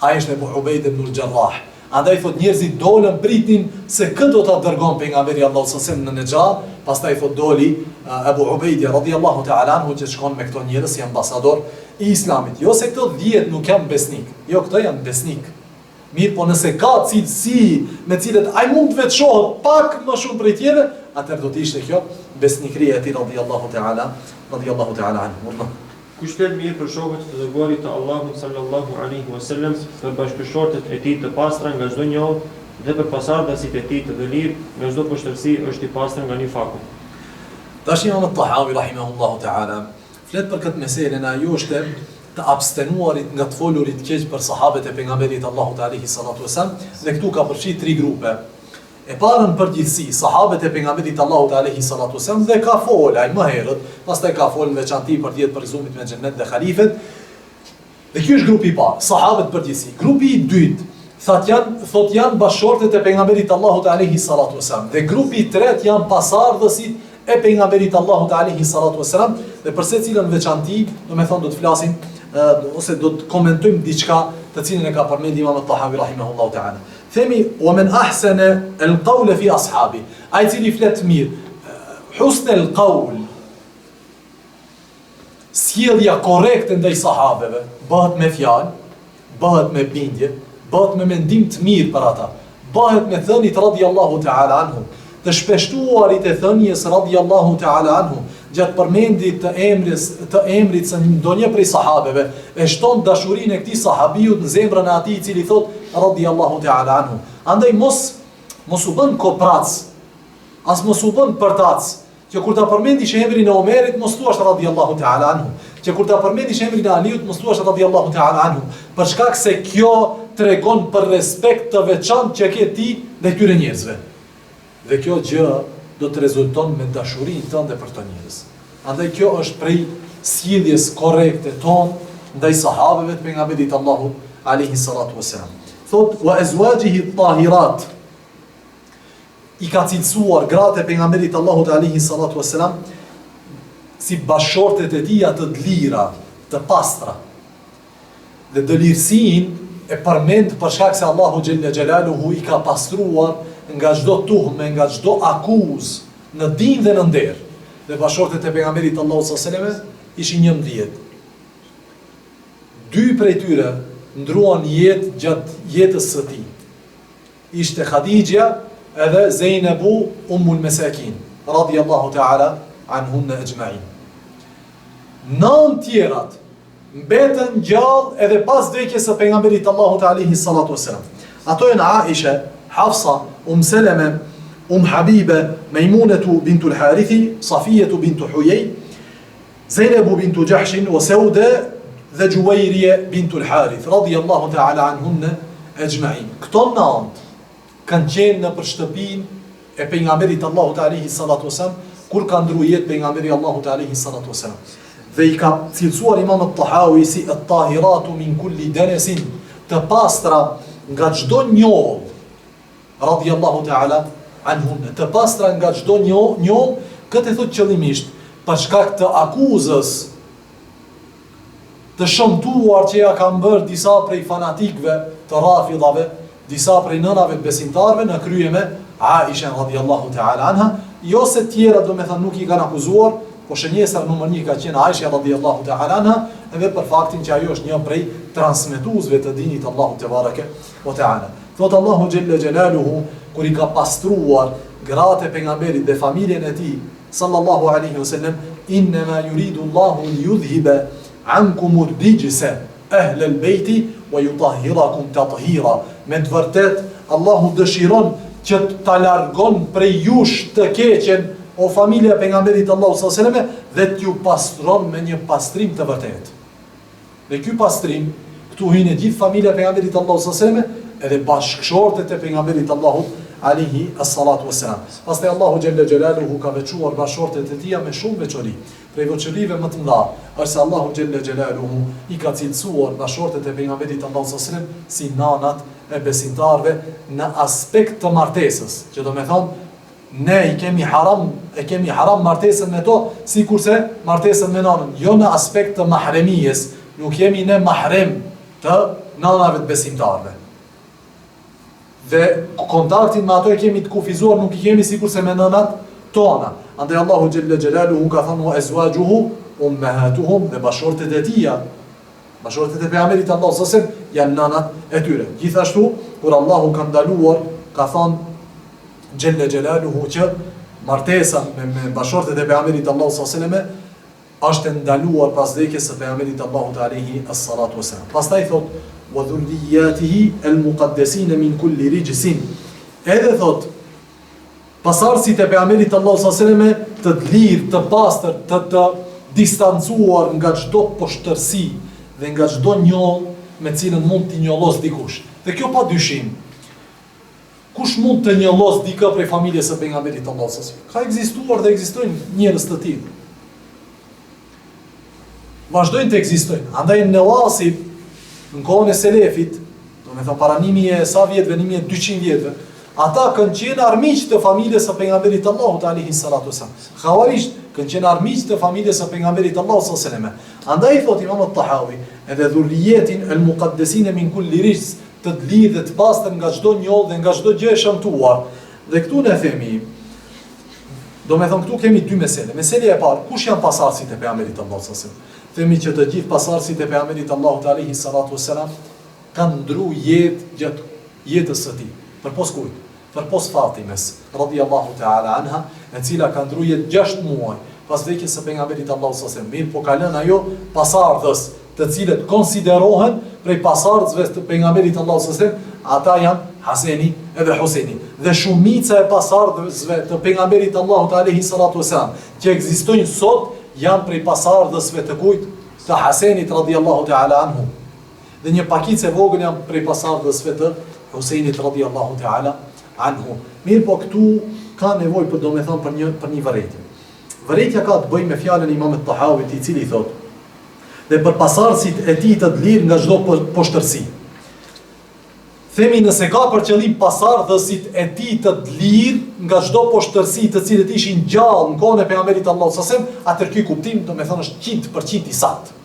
Ai është Abu Ubaidah ibn al-Jarrah. Andaj thot njerëzit dolën pritin se këtë do ta dërgon pejgamberi Allahu sallallahu alaihi wasallam në Nexhan, pastaj thot doli Abu Ubaidah radhiyallahu ta'ala anhu që shkon me këto njerëz si ambasador i Islamit. Jo se këto 10 nuk janë besnik, jo këto janë besnik. Mirë, po nëse ka cilësi me cilët ai mund të veçohet pak më shumë prej tjerëve, atëherë do të ishte kjo besnikëria e tij radhiyallahu ta'ala anhu. Kush flet mirë për shokët të dërguarit të Allahut sallallahu alaihi wasallam, për bashkëshortet e tij të pastra nga çdo njëll dhe për pasardhësit e tij të dëlir nga çdo poshtërsi është i pastër nga nifaku. Tash Imam Tahawi rahimahullahu ta'ala flet për këtë meselë na ajo është të abstenuarit nga të folurit keq për sahabët e pejgamberit Allahut alaihi salatu wasallam, dhe këtu ka përfshirë 3 grupe. E parën përgjithësi, sahabët e pejgamberit Allahut alaihi salatu wasallam dhe ka folë ai më herët, pastaj ka folë në veçanti për të jetë përgëzimit me xhennet dhe halifet. Dhe ky është grupi i parë, sahabët përgjithësi. Grupi i dytë, thot janë bashkëshortet e pejgamberit Allahut alaihi salatu wasallam. Dhe grupi i tretë janë pasardhësit e pejgamberit Allahut alaihi salatu wasallam, dhe për secilën veçanti, do të thonë do të flasim ose do të komentojmë diçka të cilën e ka përmendur Imam Tahawi rahimahullahu ta'ala. Themi wa man ahsana al-qawl fi ashabi. Ai cili flet mirë, husn al-qawl, sjellja korrekte ndaj sahabeve, bëhet me fjalë, bëhet me bindje, bëhet me mendim të mirë për ata, bëhet me thënit radhiyallahu ta'ala anhu, të shpeshtuarit e thënjes radhiyallahu ta'ala anhu, gjatë përmendit të emrit së ndonjë prej sahabeve, e shton dashurinë e këtij sahabiut në zemrën e atij i cili thot radhiyallahu ta'ala anhu. Andaj mos u bën koprac, as mos u bën përtac, që kur ta përmendish emrin e Omerit mos thuash radhiyallahu ta'ala anhu. që kur ta përmendish emrin e Aliut mos thuash radhiyallahu ta'ala anhu, për shkak se kjo tregon për respekt të veçantë që ke ti ndaj këtyre njerëzve. Dhe kjo gjë do të rezulton me dashurinë tënde për të njerëz. Andaj kjo është prej sjelljes korrekte tonë ndaj sahabeve të pejgamberit Allahu alayhi salatu wasalam. Thot wa azwajihi at-tahirat, i ka cilësuar gratë e pejgamberit Allahut alayhi salatu wasalam si bashortet e tija të lira, të pastra. Dhe dëlirësinë e përmend për shkak se Allahu xhella xhelaluhu i ka pastruar nga çdo tuhme, nga çdo akuzë në din dhe në nder. Dhe bashortet e pejgamberit Allahut sallallahu alaihi wasallam ishin 11. Dy prej tyre ndruan jetë gjatë jetës së tij. Ishte Khadija edhe Zeynebu Ummul Masakin, radiyallahu ta'ala anhunna ajma'in. 9 tjerat mbetën gjallë edhe pas vdekjes së pejgamberit Allahut alayhi salatu wasalam. Ato janë Aisha, Hafsa, Salama, Habiba, Maimunatu bintul Harithi, Safiyatu bintu Huyay, Zeynebu bintu Jahshin, wa Sauda dhe Juwayriya bintul Harith, radiyallahu ta'ala anhunna ajma'in. Këto 9 kanë qenë në përshtëpinë e pejgamberit Allahut alayhi salatu wasalam kur ka ndruar jetë pejgamberi Allahut alayhi salatu wasalam. Dhe i ka cilësuar Imam at-Tahawi si at-tahiratu min kulli danasin, të pastra nga çdo njoll, radiyallahu ta'ala anhunna, të pastra nga çdo njoll, këtë e thot qëllimisht për shkak të akuzës të shëmtuar që ja kanë bërë disa prej fanatikëve të Rafidhave, disa prej nënave të besimtarëve në krye me Aisha radhiyallahu ta'ala anha, jo se tjera do me thënë nuk i kanë akuzuar, po shënjesër numër 1 ka qenë Aisha radhiyallahu ta'ala anha, edhe për faktin që ajo është një prej transmetuesve të dinit Allahu te bareke ve ta'ala. Thot Allahu xhella xhelaluhu kur i ka pastruar gratë e pejgamberit dhe familjen e tij sallallahu alaihi wasallam, inna ma yuridu Allahu liyudhhiba ankum ar-rijsa ahla al-bayti wa yutahhirakum tathira. Me të vërtet, Allahu dëshiron që ta largon prej jush të keqen o familja pejgamberit Allahu sallallahu alaihi wasallam dhe t'ju pastron me një pastrim të vërtet. Dhe ky pastrim, këtu hyn e gjithë familja pejgamberit Allahu sallallahu alaihi wasallam edhe bashkëshortet e pejgamberit Allahu alaihi as-salatu wassalam. Pastaj Allahu xhella xhelaluhu ka veçuar bashkëshortet e tij me shumë veçori. Prej veçorive më të mëdha është se Allahu xhella xhelaluhu i ka cilësuar bashkëshortet e pejgamberit Allahu sallallahu alaihi wasallam si nanat e besimtarve në aspekt të martesës, që do me thonë ne e kemi haram martesën me to, si kurse martesën me nanën, jo në aspekt të mahremijes, nuk jemi ne mahrem të nanave të besimtarve. Dhe kontaktin me ato e kemi të kufizuar, nuk i kemi si kurse me nanat tona. Andaj Allahu xhella xhelaluhu ka thënë azwajuhu ummahatuhum, dhe bashortet e tija, bashortet e pejgamberit Allahu sallallahu alaihi wasallam janë nanat e tyre. Gjithashtu, kur Allahu ka ndaluar, ka thënë xhella xhelaluhu që martesa me bashortet e pejgamberit Allahu sallallahu alaihi wasallam është ndaluar pas vdekjes së pejgamberit Allahut alaihi as-salatu wasallam. Pastaj thot wa dhurriyyatihi al-muqaddasin min kulli rijsin. Edhe thot pasardhësit e pejgamberit Allahu sallallahu alaihi wasallam të lirë, të pastër, të distancuar nga çdo poshtërsi dhe nga çdo njoll me cilën mund t'i njollos dikush. Dhe kjo pa dyshim. Kush mund të njollos dikë prej familjes së pejgamberit Allahu sallallahu alaihi wasallam? Ka ekzistuar dhe ekzistojnë njerëz të tillë. Vazhdojnë të ekzistojnë. Andaj në Nawasib, në kohën e selefit, do me thënë para 1000 sa vjetëve, 1200 vjetëve, ata kanë qenë armiq të familjes së pejgamberit Allahut alaihi salatu wasallam. Khawarisht kanë qenë armiq të familjes së pejgamberit Allahut sallallahu alaihi wasallam. Andaj thot Imam at-Tahawi, edhe dhurriyetin al-muqaddasin min kulli rijs, të lidhë dhe të pastër nga çdo njoll dhe nga çdo gjë e shëmtuar. Dhe këtu ne themi, do me thënë këtu kemi dy mesele. Meselja e parë, kush janë pasardhësit e pejgamberit Allahut sallallahu alaihi wasallam? Themi që të gjithë pasardhësit e pejgamberit Allahut alaihi salatu wasallam kanë ndruar jetë gjatë jetës së tij. Përpos kujt? Përpos Fatimes, radhiyallahu ta'ala anha, e cila ka ndruar jetë 6 muaj pas vdekjes së pejgamberit Allahut sallallahu alaihi wasallam. Mirë, po ka lënë ajo pasardhës, të cilët konsiderohen prej pasardhësve të pejgamberit Allahut sallallahu alaihi wasallam, ata janë Haseni edhe Huseni. Dhe shumica e pasardhësve të pejgamberit Allahut alaihi salatu wasallam që ekzistojnë sot janë prej pasardhësve të kujt? të Hasenit radiallahu ta'ala anhu. Dhe një pakicë e vogël janë prej pasardhësve të Husejnit radiallahu ta'ala anhu. Mirë po këtu ka nevojë për domethënë për një vërejtje. Vërejtja ka të bëjë me fjalën e Imamit Tahawit, i cili thotë: "Dhe për pasardhësit e tij të lirë nga çdo poshtërsi." Themi nëse ka për qëllim pasardhësit e tij të lirë nga çdo poshtërsi të cilët ishin gjallë në kohën e pejgamberit Allahu sallallahu alaihi wasallam, atëherë ky kuptim domethënë është 100% i saktë.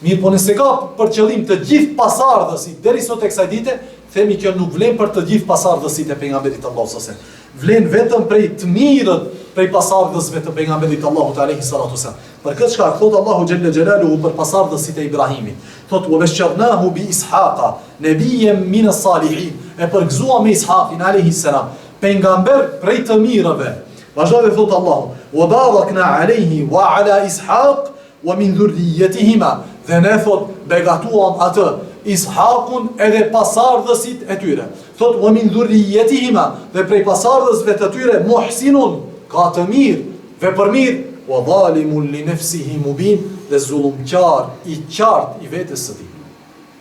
Mirë po nëse ka për qëllim të gjithë pasardhësit deri sot e kësaj dite, themi kjo nuk vlen për të gjithë pasardhësit e pejgamberit Allahu sallallahu alaihi wasallam. Vlen vetëm prej të mirët prej pasardhësve të pejgamberit Allahu alaihi salatu wasallam. Për këtë shkak thot Allahu xhalla xhelaluhu për pasardhësit e Ibrahimit, thot: "Wa basharnahu bi Ishaqa nabiyyan min as-salihin." E përgëzuam me Ishaqin alaihi salam, pejgamber prej të mirëve. Vazhdo dhe thot Allahu: "Wa barakna alayhi wa ala Ishaq wa min dhurriyyatihima." Dhe ne thot begatuam atë Ishakun edhe pasardhësit e tyre. Thot: "Wa min dhurriyyatihima", dhe prej pasardhësve të tyre muhsinun, ka të mirë, vepër mirë, wa zalimun li nafsihi mubin, dhe zullumqar i qartë i vetes së tij.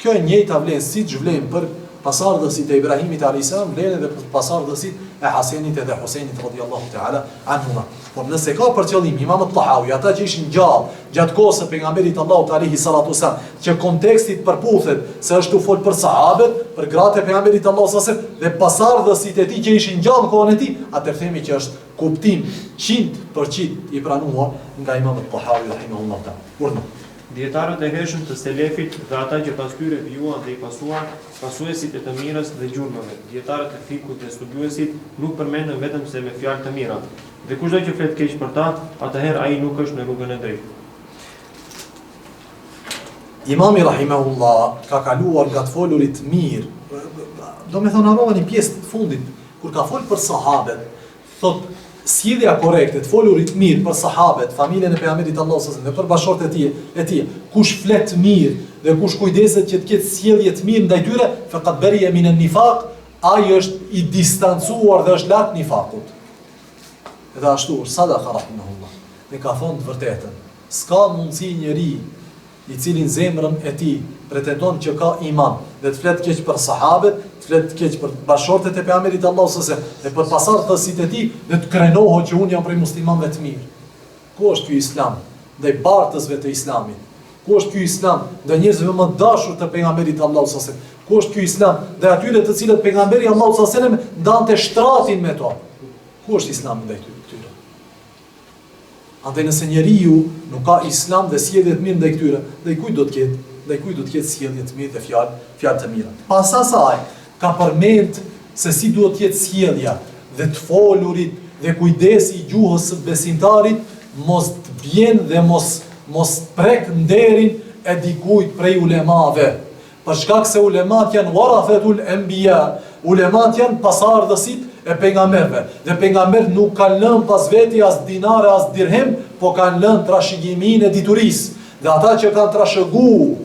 Kjo e njëjta vlen siç vlen për pasardhësit e Ibrahimit alayhis salam, vlen edhe për pasardhësit e Hasenit edhe Husejnit radhiyallahu ta'ala anhuma. Por nëse ka për qëllim Imam Tahawi, ata që ishin gjallë gjatë kohës së pejgamberit Allahut alayhi salatu wasallam, që kontekstit përputhet se është u fol për sahabët, për gratë e pejgamberit Allahut sallallahu alaihi wasallam dhe pasardhësit e tij që ishin gjallë në kohën e tij, atëherë themi që është kuptim 100% i pranuar nga Imam Tahawi rahimahullahu ta'ala. Urdhë. Dietarët e hershëm të selefit dhe ata që pas tyre vijuan dhe i pasuan, pasuesit e të mirës dhe gjurmëve. Dietarët e fikut dhe studiuesit nuk përmendën vetëm se me fjalë të mira. Dhe kushdo që flet keq për ta, atëherë ai nuk është në rrugën e drejtë. Imami rahimahullah ka kaluar nga të folurit mirë. Do me thonë harrova një pjesë të fundit, kur ka folë për sahabet, thot sjellja korrekte të folurit mirë për sahabet, familjen e pejgamberit Allahu sallallahu alaihi wasallam dhe për bashortët e tij, kush flet mirë dhe kush kujdeset që të ketë sjellje të mirë ndaj tyre, faqad bariya min an-nifaq, ai është i distancuar dhe është larg nifakut. Edhe ashtu është Sadaqa rahimahullah, dhe ka thonë të vërtetën, s'ka mundësi njeri i cili në zemrën e tij pretendon që ka iman dhe të flet keq për sahabet, të flet keq për bashortet e pejgamberit Allahu sallallahu alaihi wasallam dhe për pasardhësit e tij dhe të krenohet që unë jam prej muslimanëve të mirë. Ku është ky islam ndaj bartësve të islamit? Ku është ky islam ndaj njerëzve më dashur të pejgamberit Allahu sallallahu alaihi wasallam? Ku është ky islam ndaj atyre të cilët pejgamberi Allahu sallallahu alaihi wasallam ndante shtratin me to? Ku është islami ndaj tyre? Andaj nëse njeriu nuk ka islam dhe sjellje të mirë ndaj këtyre, ndaj kujt do të ketë sjellje të mirë dhe fjalë të mira. Pas asaj ka përmend se si duhet të jetë sjellja dhe të folurit dhe kujdesi i gjuhës së besimtarit mos të bjen dhe mos prek nderin e dikujt prej ulemave. Për shkak se ulemat janë warathatul anbiya, ulemat janë pasardhësit e pejgamberëve. Dhe pejgamberi nuk kanë lënë pas veti as dinare as dirhem, po kanë lënë trashëgimin e diturisë. Dhe ata që kanë trashëguar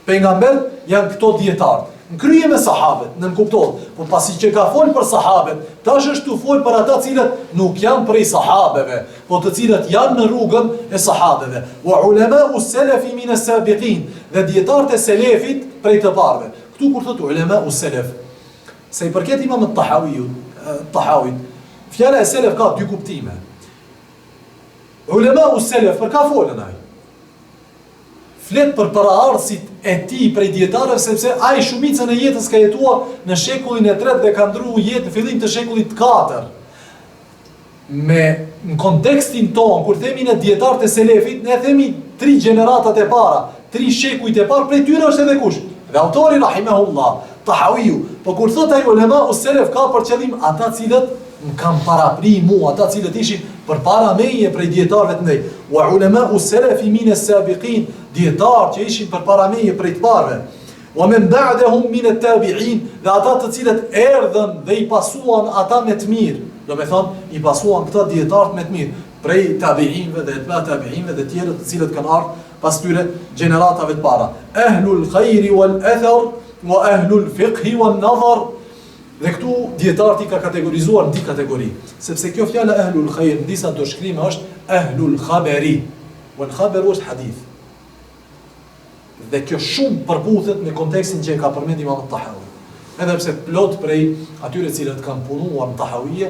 pejgamberët janë këto dietarë. Në krye me sahabët, në kuptohet, po pasi që ka folë për sahabët, tash është të folë për ata cilët nuk janë prej sahabeve, po të cilët janë në rrugën e sahabeve. Wa ulema'u selefi min as-sabiqin, dhe dietarët e selefit prej të parëve. Këtu kur thotë ulema'u selef, se i përket Imam Tahawit, fjala e selef ka dy kuptime. Ulema'u selef për ka folën ai? Flet për paraardhësit e tij prej dietarëve, sepse ai shumicën e jetës ka jetuar në shekullin e 3 dhe ka ndruar jetë në fillim të shekullit 4. Në kontekstin ton, kur themi në dietarët e selefit, ne themi 3 gjeneratat e para, 3 shekujt e parë, prej tyre është edhe kush? Dhe autori rahimahullah, Tahawiu, po kur thot ai ulema u selef ka për qëllim ata cilët më kanë parapri mua, ata cilët ishin përpara meje prej dietarëve të ndej. Wa ulema u selefi min as-sabiqin, dietarë që ishin përpara meje prej të parëve. Wa min ba'dahum min at-tabi'in, dhe ata të cilët erdhën dhe i pasuan ata me të mirë. Do me thonë, i pasuan këta dietarët me të mirë, prej tabi'inve dhe etba tabi'inve dhe tjerët të cilët kanë ardhur pas tyre gjeneratave të para. Ahlul khairi wal athar wa ahlul fiqhi wan nadhar. Dhe këtu dietarët i ka kategorizuar në dy kategori, sepse kjo fjala ahlul khair në disa do shkrime është ahlul khabari. wal khabaru është hadith. Dhe kjo shumë përbuthet me kontekstin që e ka përmend Imam Tahawi. Edhe pse plot prej atyre cilët kanë punuar në Tahawije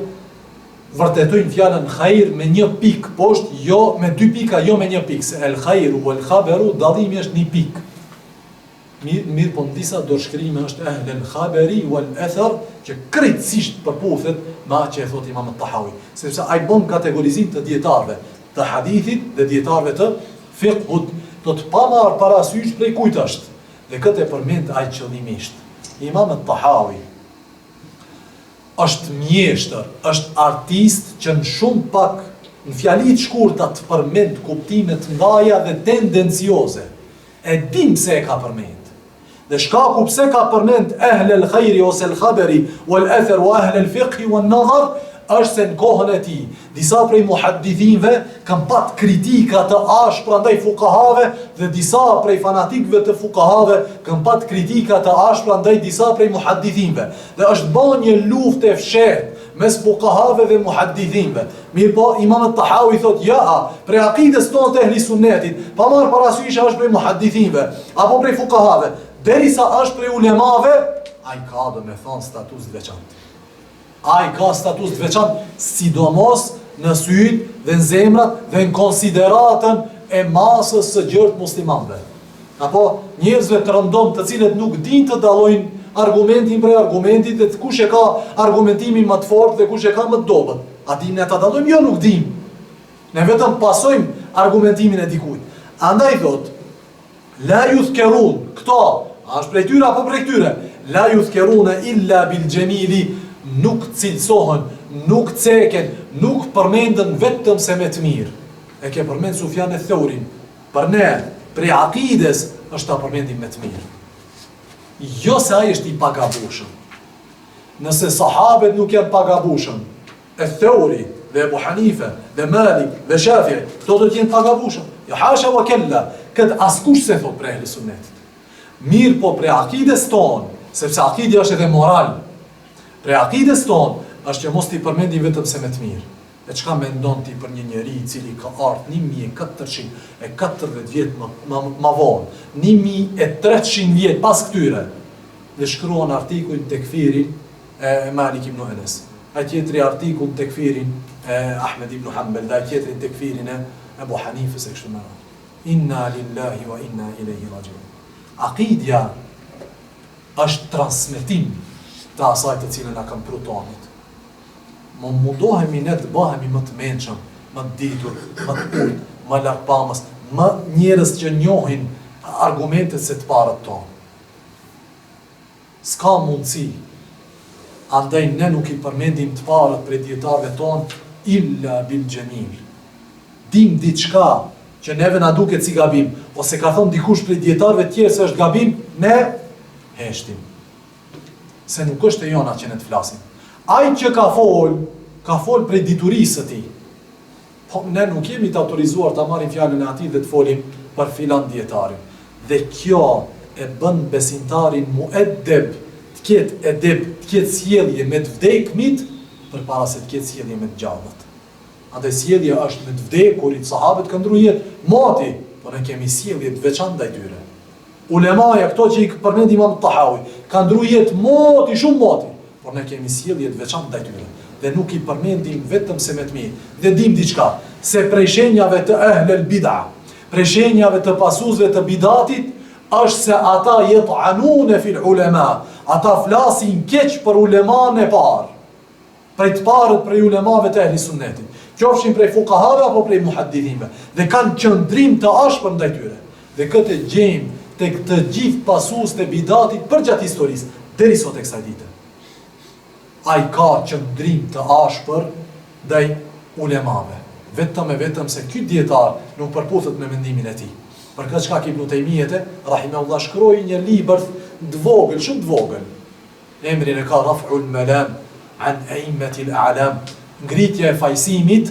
vërtetojnë fjalën khair me 1 pikë poshtë, jo me 2 pika, jo me 1 pikë. Se el khairu wal khabaru dallimi është 1 pikë. Mirë po në disa dorëshkrime është ehlel khabari wal athar që krejtësisht përputhet me atë që e thot Imam Tahawi, sepse ai bën kategorizim të dietarëve të hadithit dhe dietarëve të fiqhut, do të pa marrë parasysh prej kujt është. Dhe këtë e përmend ai qëllimisht. Imam Tahawi është mjeshtër, është artist që në shumë pak në fjali të shkurta të përmend kuptime të ndaja dhe tendencioze. E dim pse e ka përmend. Dhe shkaku pse ka përmend ehlel khairi ose el khabari wal athar wa ehlel fiqhi wal nadhar është se në kohën e tij disa prej muhaddithinëve kanë pat kritika të ashpra ndaj fuqahave dhe disa prej fanatikëve të fuqahave kanë pat kritika të ashpra ndaj disa prej muhaddithinëve. Dhe është bërë një luftë e fshehtë mes fuqahave dhe muhaddithinëve. Mirë po, Imam Tahawi thot, prej akides tonë të ehli sunnetit, pa marrë parasysh është prej muhaddithinëve apo prej fuqahave, derisa është prej ulemave, ai ka do me thonë status të veçantë. Ai ka status të veçantë, sidomos në sytë dhe në zemrat dhe në konsideratën e masës së gjerë muslimanëve. Apo njerëzve të rëndom të cilët nuk din të dallojnë argumentin prej argumentit dhe kush e ka argumentimin më të fortë dhe kush e ka më të dobët. A dim ne ta dallojmë? Jo, nuk dim. Ne vetëm pasojmë argumentimin e dikujt. Andaj thot, la yuzkerun, këto, a është prej tyre apo prej tyre? La yuzkeruna illa bil jamili, nuk cilësohen, nuk ceken, nuk përmendën vetëm se me të mirë. E ke përmend Sufjan e Thaurin. Për ne, prej akides, është ta përmendim me të mirë. Jo se ai është i pagabushëm. Nëse sahabet nuk janë pagabushëm, e Thauri, dhe Ebu Hanife, dhe Malik, dhe Shafi'i, këto do t'jenë pagabushëm. Jo hasha wa kella, këtë askush se thot prej ehli sunnetit. Mirë po prej akides tonë, sepse akidja është edhe moral. Prej akides tonë, është që mos t'i përmendim vetëm se me të mirë. E çka mendon ti për një njeri i cili ka ardhur 1440 vjet më vonë, 1300 vjet pas këtyre, dhe shkruan artikullin Tekfirin e Malik ibn Anas. Ai tjetri artikull Tekfirin e Ahmed ibn Hanbal, dhe ai tjetri Tekfirin e Ebu Hanifes e kështu me radhë. Inna lillahi wa inna ilaihi rajiun. Akidja është transmetim të asaj të cilën na kanë prutonit. Më mundohemi ne të bëhemi më të mençëm, më të ditur, më të ulët, më larpamës, më njerëz që njohin argumentet se të parët tonë. S'ka mundësi, andaj ne nuk i përmendim të parët prej dietarëve tonë, illa bil jamil. Dim diçka që neve na duket si gabim, ose ka thonë dikush prej dietarëve tjerë se është gabim, ne heshtim. Se nuk është e jona që ne të flasim. Ai që ka fol prej diturisë së tij. Po ne nuk jemi të autorizuar ta marrim fjalën e atij dhe të folim për filan dietarin. Dhe kjo e bën besimtarin muedeb, të ketë edeb, të ketë sjellje me të vdekmit përpara se të ketë sjellje me të gjallët. Andaj sjellja është me të vdekurit, sahabët kanë ndruar jetë moti, por ne kemi sjellje të veçantë ndaj tyre. Ulemaja, këto që i përmend Imam Tahawi, kanë ndruar jetë moti, shumë moti, por ne kemi sjellje të veçantë ndaj tyre. Dhe nuk i përmendim vetëm se me të mirë. Dhe dim diçka, se prej shenjave të ehlel bid'a, prej shenjave të pasuzve të bidatit, është se ata yat'anun fil ulema, ata flasin keq për uleman e parë, prej të parët prej ulemave të ehli sunnetit, qofshin prej fuqahave apo prej muhaddithinëve, dhe kanë qëndrim të ashpër ndaj tyre. Dhe këtë gjejmë tek të gjithë pasuzët e bidatit përgjatë historisë, deri sot e kësaj dite. Ai ka qëndrim të ashpër ndaj ulemave. Vetëm se ky dietar nuk përputhet me mendimin e tij. Për këtë çka Ibn Taymijete, rahimahullah, shkroi një libër të vogël, shumë të vogël. Emrin e ka Raf'ul Malam an A'immatil A'lam, ngritja e fajsimit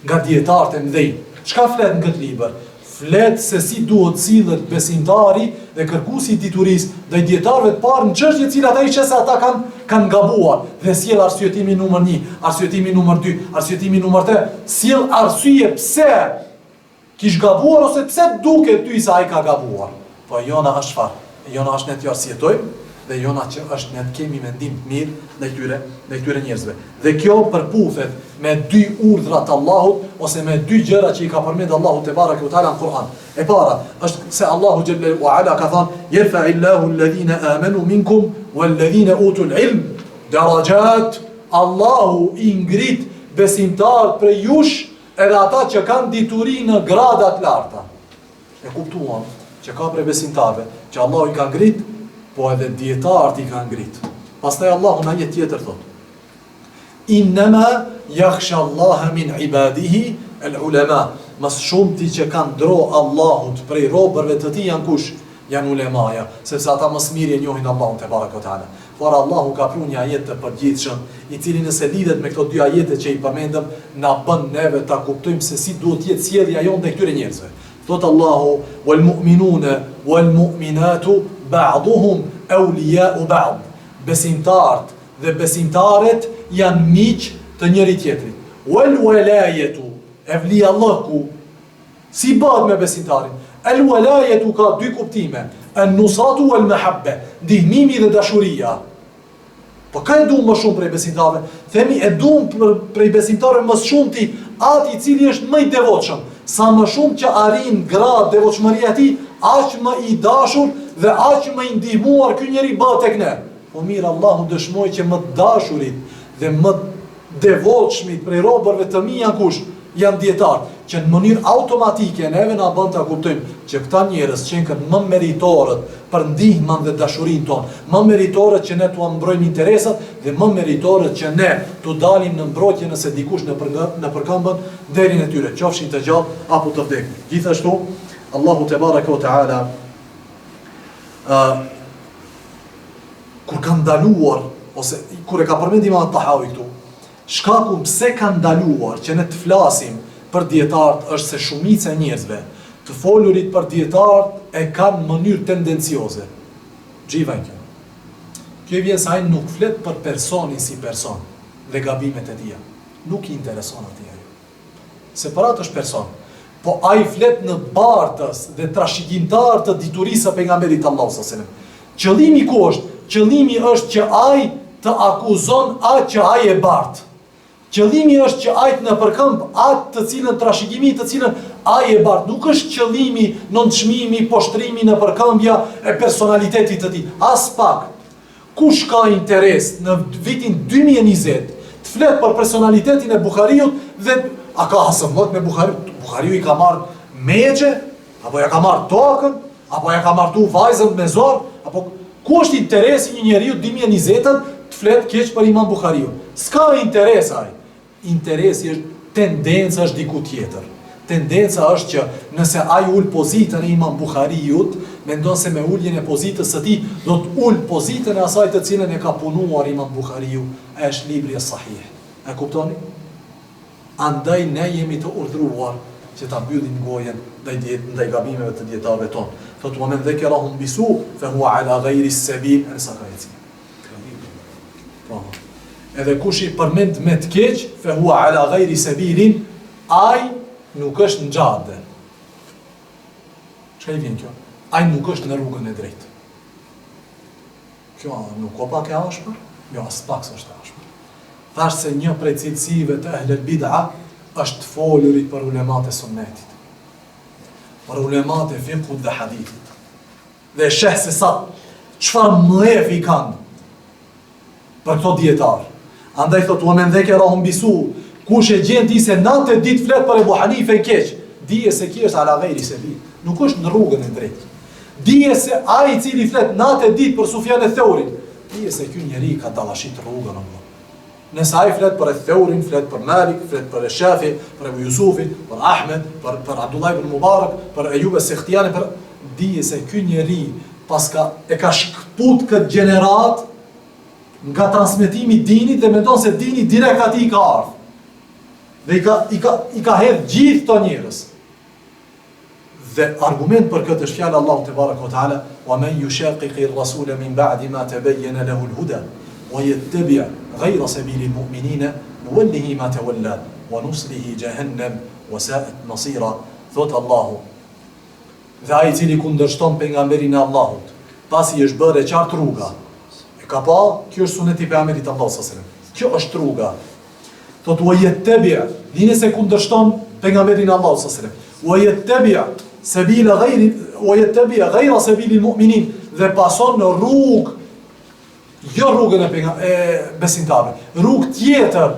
nga dietarët e mëdhenj. Çka flet në këtë libër? Flet se si duhet sillet besimtari dhe kërkuesi i diturisë ndaj dietarëve të parë në çështje të cilat ai qes se ata kanë gabuar, dhe sjell arsyetimin numër 1, arsyetimin numër 2, arsyetimin numër 3, sjell arsye pse kish gabuar ose pse duket ty se ai ka gabuar. Po jona është çfarë? Jona është ne të arsjetojmë dhe jona që është ne të kemi mendim të mirë ndaj këtyre njerëzve. Dhe kjo përputhet me dy urdhra të Allahut ose me dy gjëra që i ka përmendur Allahu te bareke ve teala në Kur'an. E para është se Allahu xhelle wa ala ka thënë: "Yerfa'illahu alladhina amanu minkum walladhina utul ilm darajat." Allahu i ngrit besimtarët prej jush edhe ata që kanë dituri në grada të larta. E kuptuam që ka prej besimtarëve që Allahu i ka ngrit, po edhe dietarët i ka ngrit. Pastaj Allahu në një tjetër thot: "Innama yakhsha Allaha min ibadihi al-ulama." Mas shumë ti që kanë dro Allahut prej robërve të tij janë kush? Janë ulemaja, sepse ata më së miri e njohin Allahun te baraka taala. Por Allahu ka pru një ajet të përgjithshëm, i cili nëse lidhet me këto dy ajete që i përmendëm, na bën neve ta kuptojmë se si duhet të jetë sjellja jonë ndaj këtyre njerëzve. Thot Allahu: "Wal mu'minuna wal mu'minatu ba'duhum awliya'u ba'd." Besimtarët dhe besimtaret janë miq të njëri tjetrit. Wal walayatu, evliallahu, si bëhet me besimtarin? Al walayatu ka dy kuptime: an-nusatu wal mahabba, ndihmimi dhe dashuria. Po ka e duam më shumë prej besimtarëve? Themi e duam prej besimtarëve më shumë ti atë i cili është më i devotshëm. Sa më shumë që arrin grad devotshmëria e tij, aq më i dashur dhe aq më i ndihmuar ky njeri bëhet tek ne. Po mirë, Allahu dëshmoi që më të dashurit dhe më devotshmit prej robërve të mi janë kush? Janë dietarë, që në mënyrë automatike neve na bën ta kuptojmë që këta njerëz që kanë më meritorët për ndihmën dhe dashurinë tonë, më meritorët që ne t'u mbrojmë interesat dhe më meritorët që ne t'u dalim në mbrojtje nëse dikush në përkëmbën deri në tyre, qofshin të gjallë apo të vdekur. Gjithashtu, Allahu te baraka ve teala kur ka ndaluar ose kur e ka përmendur Imam Tahawi këtu, shkaku pse ka ndaluar që ne të flasim për dietarët është se shumica e njerëzve të folurit për dietarët e kanë në mënyrë tendencioze. Xhiva kjo. Kjo vjen se ai nuk flet për personin si person dhe gabimet e tij. Nuk i intereson atij ajo. Separat është person, po ai flet në bartës dhe trashëgimtar të diturisë së pejgamberit Allahu sallallahu alaihi wasallam. Qëllimi ku është? Qëllimi është që ai të akuzon atë që ai e bart. Qëllimi është që ai të në përkëmb atë të cilën trashëgimi të cilën ai e bart. Nuk është qëllimi nënçmimi, poshtrimi në përkëmbja e personalitetit të tij. As pak. Kush ka interes në vitin 2020 të flet për personalitetin e Buhariut dhe a ka hasëmot me Buhariut? Buhariu i ka marrë megje, apo ja ka marrë tokën, apo ja ka marrë vajzën me zor, apo ku është interesi një njeriu 2020-ën të flet keq për Imam Buhariun? S'ka interes ai. Interesi është tendenca është diku tjetër. Tendenca është që nëse ai ul pozitën e Imam Buhariut, mendon se me uljen e pozitës së tij do të ul pozitën e asaj të cilën e ka punuar Imam Buhariu, është libri sahih. E kuptoni? Andaj ne jemi të urdhëruar që ta mbyllim gojen ndaj gabimeve të dietarëve tonë. Thotë wa man dhakarahum bisu fa huwa ala ghayri as-sabil al-sakayati. Edhe kush i përmend me të keq, fa huwa ala ghayri sabilin, ai nuk është në xhade. Çfarë vjen kjo? Ai nuk është në rrugën e drejtë. Kjo nuk ka pak e ashpër? Jo, as pak s'është e ashpër. Thash se një prej cilësive të ehlel bid'a është folurit për ulemat e sunnetit, për ulemat e fiqhut dhe hadithit. Dhe sheh se sa çfarë mlefi kanë për këto dietar. Andaj thotë u men dhakarahum bisu, kush e gjen ti se natë ditë flet për Ebu Hanife keq, dije se ky është ala ghayri sabil, nuk është në rrugën e drejtë. Dije se ai i cili flet natë ditë për Sufjan e Theurin, dije se ky njeri ka dallashit rrugën apo. Nëse ai flet për Theurin, flet për Malik, flet për Shafi, për Abu Yusufin, për Ahmed, për Abdullah ibn Mubarak, për Ayub as-Sikhtiyani, për dije se ky njeri paska e ka shkput këtë gjenerat nga transmetimi i dinit dhe mendon se dini direkt atij ka ardhur. Dhe i ka hedh gjithë këto njerëz. Dhe argument për këtë është fjala Allahu te baraka ve teala, "Wa man yushaqiqi ar-rasula min ba'di ma tabayyana lahu al-huda wa yattabi' ghayra sabili al-mu'minina nuwallihi ma tawalla wa nuslihi jahannam wa sa'at masira." thot Allahu, dhe ai I cili kundërshton pejgamberin e Allahut, pasi është bërë e qartë rruga. E ka pa, kjo është suneti pejgamberit Allahut sallallahu alaihi wasallam. Kjo është rruga. Thot wa yattabi', dini se kundërshton pejgamberin e Allahut sallallahu alaihi wasallam. Wa yattabi' sabila ghayri wa yattabi' ghayra sabili al-mu'minin, dhe pason në rrugë, jo rrugën e besimtarëve, rrugë tjetër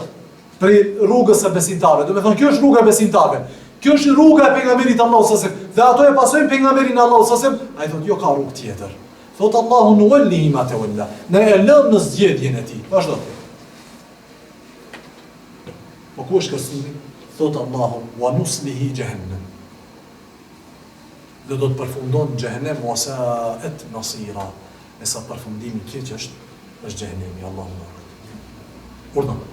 për rrugës së besimtarëve. Do të thonë kjo është rruga e besimtarëve. Kjo është rruga e pejgamberit Allahut sallallahu alaihi wasallam. Dhe ato e pasojnë pejgamberin Allahut sallallahu alaihi wasallam. Ai thotë jo ka rrugë tjetër. Thot Allahu nuwallihi ma tawalla. Ne e lëm në zgjedhjen e tij. Vazhdo. Po ku është kërcimi? Thot Allahu wa nuslihi jahannam. Dhe do të përfundon në xhehenem wasa'at masira. E sa përfundimi i keq është xhehenemi, Allahu na ruaj. Urdhon.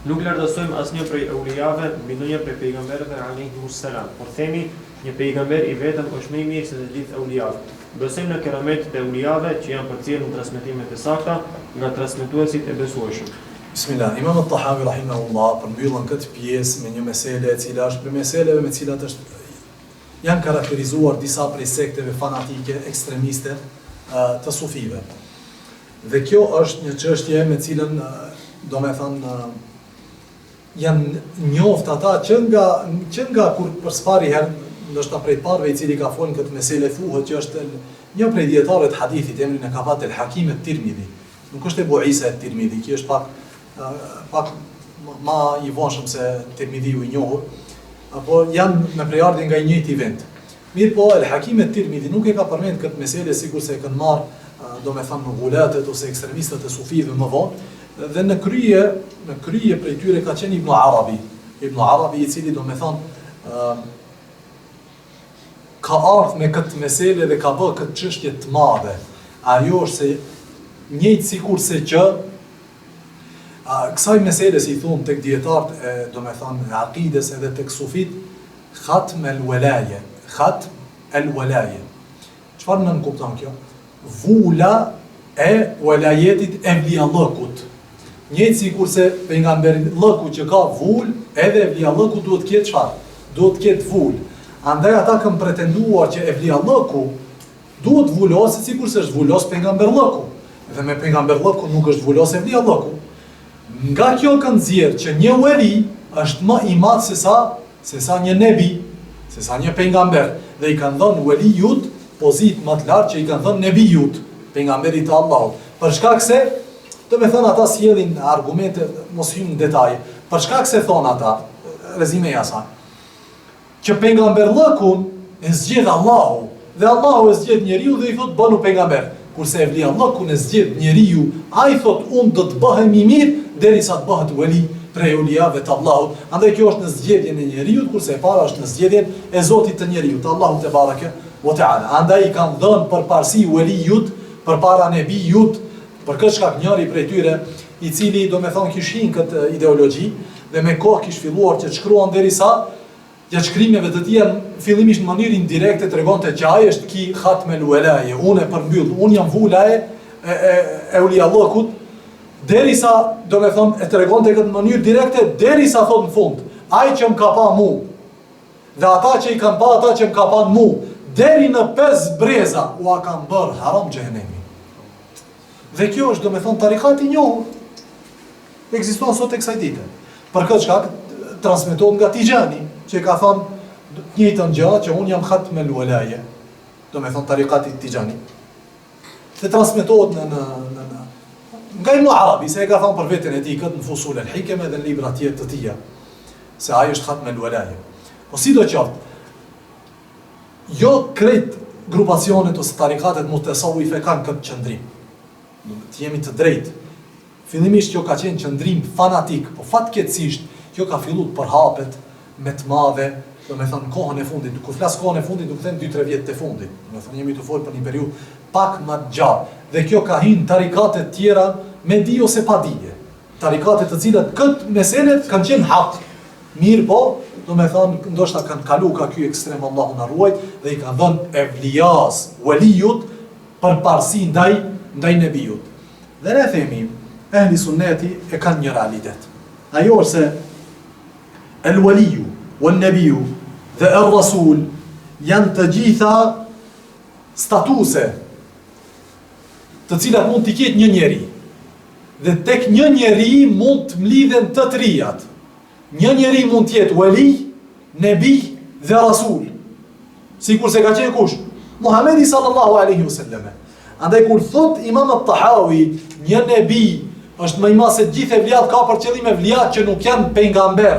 Nuk lartësojmë asnjë prej eulijave mbi ndonjë prej pejgamberëve alayhimus salam. Por themi një pejgamber I vetëm është më I mirë se të gjithë eulijat. Besojmë në kerametet e eulijave që janë përcjellur në transmetimet e sakta nga transmetuesit e besueshëm. Bismillah, Imam al-Tahawi rahimahullah përmbyllën këtë pjesë me një mesele e cila është për meseleve me cilat janë karakterizuar disa prej sekteve fanatike ekstremiste të sufive. Dhe kjo është një çështje me cilën domethënë janë njoft ata që nga kur përspari herë, ndoshta prej parëve I cili ka folën këtë mesele thuhet që është një prej dietarëve të hadithit, emrin e ka patë el-Hakim at-Tirmidhi. Nuk është Ebu Isa at-Tirmidhi, që është pak ma I vonshëm se Tirmidhiu I njohur, apo janë me prejardhje nga I njëjti vend. Mirë po, el-Hakim at-Tirmidhi nuk e ka përmend këtë mesele sikur se e kanë marrë domethënë gulatet ose ekstremistët e sufive më vonë. Dhe në krye prej tyre ka qenë Ibn Arabi. Ibn Arabi I cili do me thonë ka ardhur me këtë mesele dhe ka bërë këtë çështje të madhe. Ajo është se njëjtë sikur se që kësaj mesele si I thonë tek dietarët e do me thonë aqides edhe tek sufit khatm el-walaye. Khatm el-walaye. Çfarë nën kupton kjo? Vula e walajetit e vlijallëkut. Njëjtë sikur se pejgamberi Allahu që ka vul, edhe evliallëku duhet të ketë çfarë? Duhet të ketë vul. Andaj ata kanë pretenduar që evliallëku duhet vuloset sikur se është vulos pejgamberi. Dhe me pejgamberi nuk është vulos evliallëku. Nga kjo kanë nxjerr që një wali është më I madh se sa një nebi, se sa një pejgamber, dhe I kanë dhënë walijut pozitë më të lartë që I kanë dhënë nebijut, pejgamberit të Allahut. Për shkak se do me thënë ata sjellin argumente, mos hym në detaje. Për shkak se thonë ata, rezime jasa, që pejgamberllëkun e zgjedh Allahu, dhe Allahu e zgjedh njeriu dhe I thot bënu pejgamber. Kurse evliallëkun e zgjedh njeriu, ai thot unë do të bëhem I mirë derisa të bëhet wali prej ulijave të Allahut. Andaj kjo është në zgjedhjen e njeriu, kurse e para është në zgjedhjen e Zotit të njeriu, të Allahut te bareke wa taala. Andaj I kanë dhënë përparësi walijut përpara nebijut. Për këtë shkak njëri prej tyre, I cili do me thonë kishin këtë ideologji, dhe me kohë kish filluar që të shkruan derisa gjatë shkrimeve të tija fillimisht në mënyrë indirekte tregonte që ai është ki khatmel walaye, unë e përmbyll, unë jam vula e ulijallëkut, derisa do me thonë e tregonte këtë në mënyrë direkte, derisa thot në fund, ai që më ka pa mu, dhe ata që I kanë pa ata që më ka pa mu, deri në 5 breza, u a kanë bërë haram xhehenemi. Dhe kjo është do me thonë tarikati I njohur. Ekziston sot e kësaj dite. Për këtë shkak transmetohet nga Tijani, që ka thonë të njëjtën gjë që unë jam khatmel walaye. Do me thonë tarikati Tijani. Dhe transmetohet nga Ibn Arabi, se e ka thonë për veten e tij këtë në Fusul el-Hikam dhe në libra tjetër të tija, se ai është khatmel walaye. Po sidoqoftë, jo krejt grupacionet ose tarikatet mutasawwife kanë këtë qëndrim. Të jemi të drejtë. Fillimisht kjo ka qenë qëndrim fanatik, po fatkeqësisht kjo ka filluar për hapet me të madhe, do me thënë kohën e fundit. Kur flas kohën e fundit, nuk them 2-3 vjet të fundit. Do me thënë jemi të folë për një periudhë pak më të gjatë. Dhe kjo ka hyrë tarikate të tjera me dije ose pa dije. Tarikate të cilat këtë meselet kanë qenë hak. Mirë po, do me thënë ndoshta kanë kalu ka ky ekstrem Allahu na ruaj dhe I kanë dhënë evlias, walijut përparësi ndaj nebijut. Dhe ne themi, ehli sunneti e kanë një realitet. Ajo është se el waliju, wal nebiju dhe ar-Rasul janë të gjitha statuse të cilat mund t'i ketë një njeri. Dhe tek një njeri mund të mlidhen të trijat. Një njeri mund t'jetë wali, nebi dhe rasul. Sikur se ka qenë kush? Muhamedi sallallahu alaihi wasallam. Andaj kur thot Imam at-Tahawi, një nebi është më i madh se të gjithë evliat, ka për qëllim evliat që nuk janë pejgamber.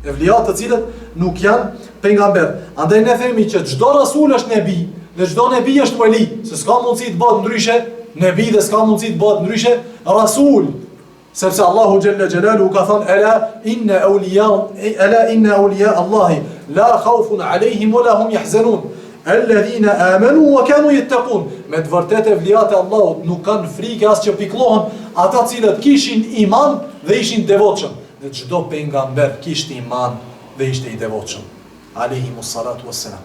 Evliat të cilët nuk janë pejgamber. Andaj ne themi që çdo rasul është nebi dhe çdo nebi është wali, se s'ka mundësi të bëhet ndryshe nebi dhe s'ka mundësi të bëhet ndryshe rasul. Sepse Allahu Jalla Jalaluhu ka thënë ala inna awliya Allahi la khawfun alayhim wa la hum yahzanun alladhina amanu wa kanu yattaqun. Me të vërtetë evliat e Allahut nuk kanë frikë as që pikëllohen, ata cilët kishin iman dhe ishin devotshëm. Dhe çdo pejgamber kishte iman dhe ishte i devotshëm. Alayhimus salatu wassalam.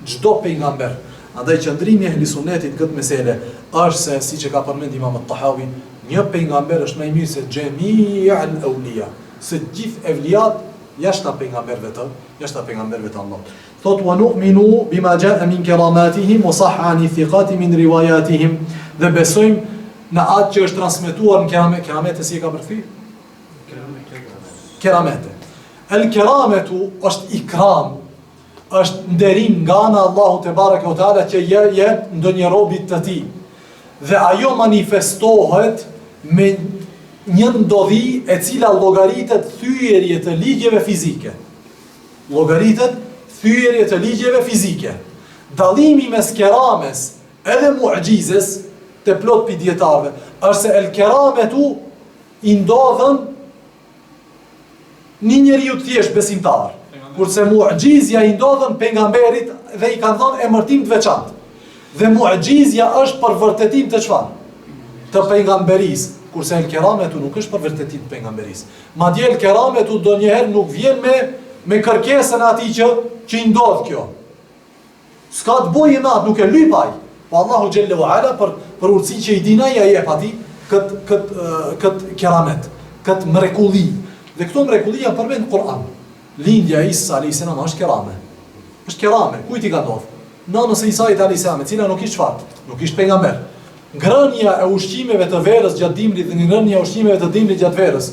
Çdo pejgamber. Andaj qëndrimi i ehli sunnetit këtë mesele është se, siç e ka përmendur Imam at-Tahawi, një pejgamber është më i mirë se xhami'ul awliya, se gjithë evliat jashtë pejgamberëve të Allahut. Thot wa nu'minu bima ja'a min karamatihim wa sahha an thiqati min riwayatihim, dhe besojmë në atë që është transmetuar në keramete. Si e ka përkthy? Keramete. El kerametu është ikram, është nderim nga ana Allahu te bareke ve teala që jep ndonjë robit të tij. Dhe ajo manifestohet me një ndodhi e cila llogaritet thyerje të ligjeve fizike. Llogaritet thyerje të ligjeve fizike. Dallimi mes kerames edhe mu'gjizes të plot pi dietarëve është se el kerametu i ndodhen një njeriu të thjesht besimtar, kurse mu'gjizja i ndodhen pejgamberit dhe i kanë dhënë emërtim të veçantë. Dhe mu'gjizja është për vërtetim të çfarë? Të pejgamberisë, kurse el kerametu nuk është për vërtetim të pejgamberisë. Madje el kerametu donjëherë nuk vjen me kërkesën atij që i ndodh kjo. S'ka të bëjë me atë, nuk e lypaj. Po Allahu xhelle ve ala për urtësi që i dinaj ai jep atij kët keramet, kët mrekulli. Dhe këto mrekulli janë përmend në Kur'an. Lindja e Isa alayhis salam është kerame. Është kerame. Kujt i ka ndodhur? Nënës e Isait alayhis salam, e cila nuk ishte çfarë? Nuk ishte pejgamber. Ngrënia e ushqimeve të verës gjatë dimrit dhe ngrënia e ushqimeve të dimrit gjatë verës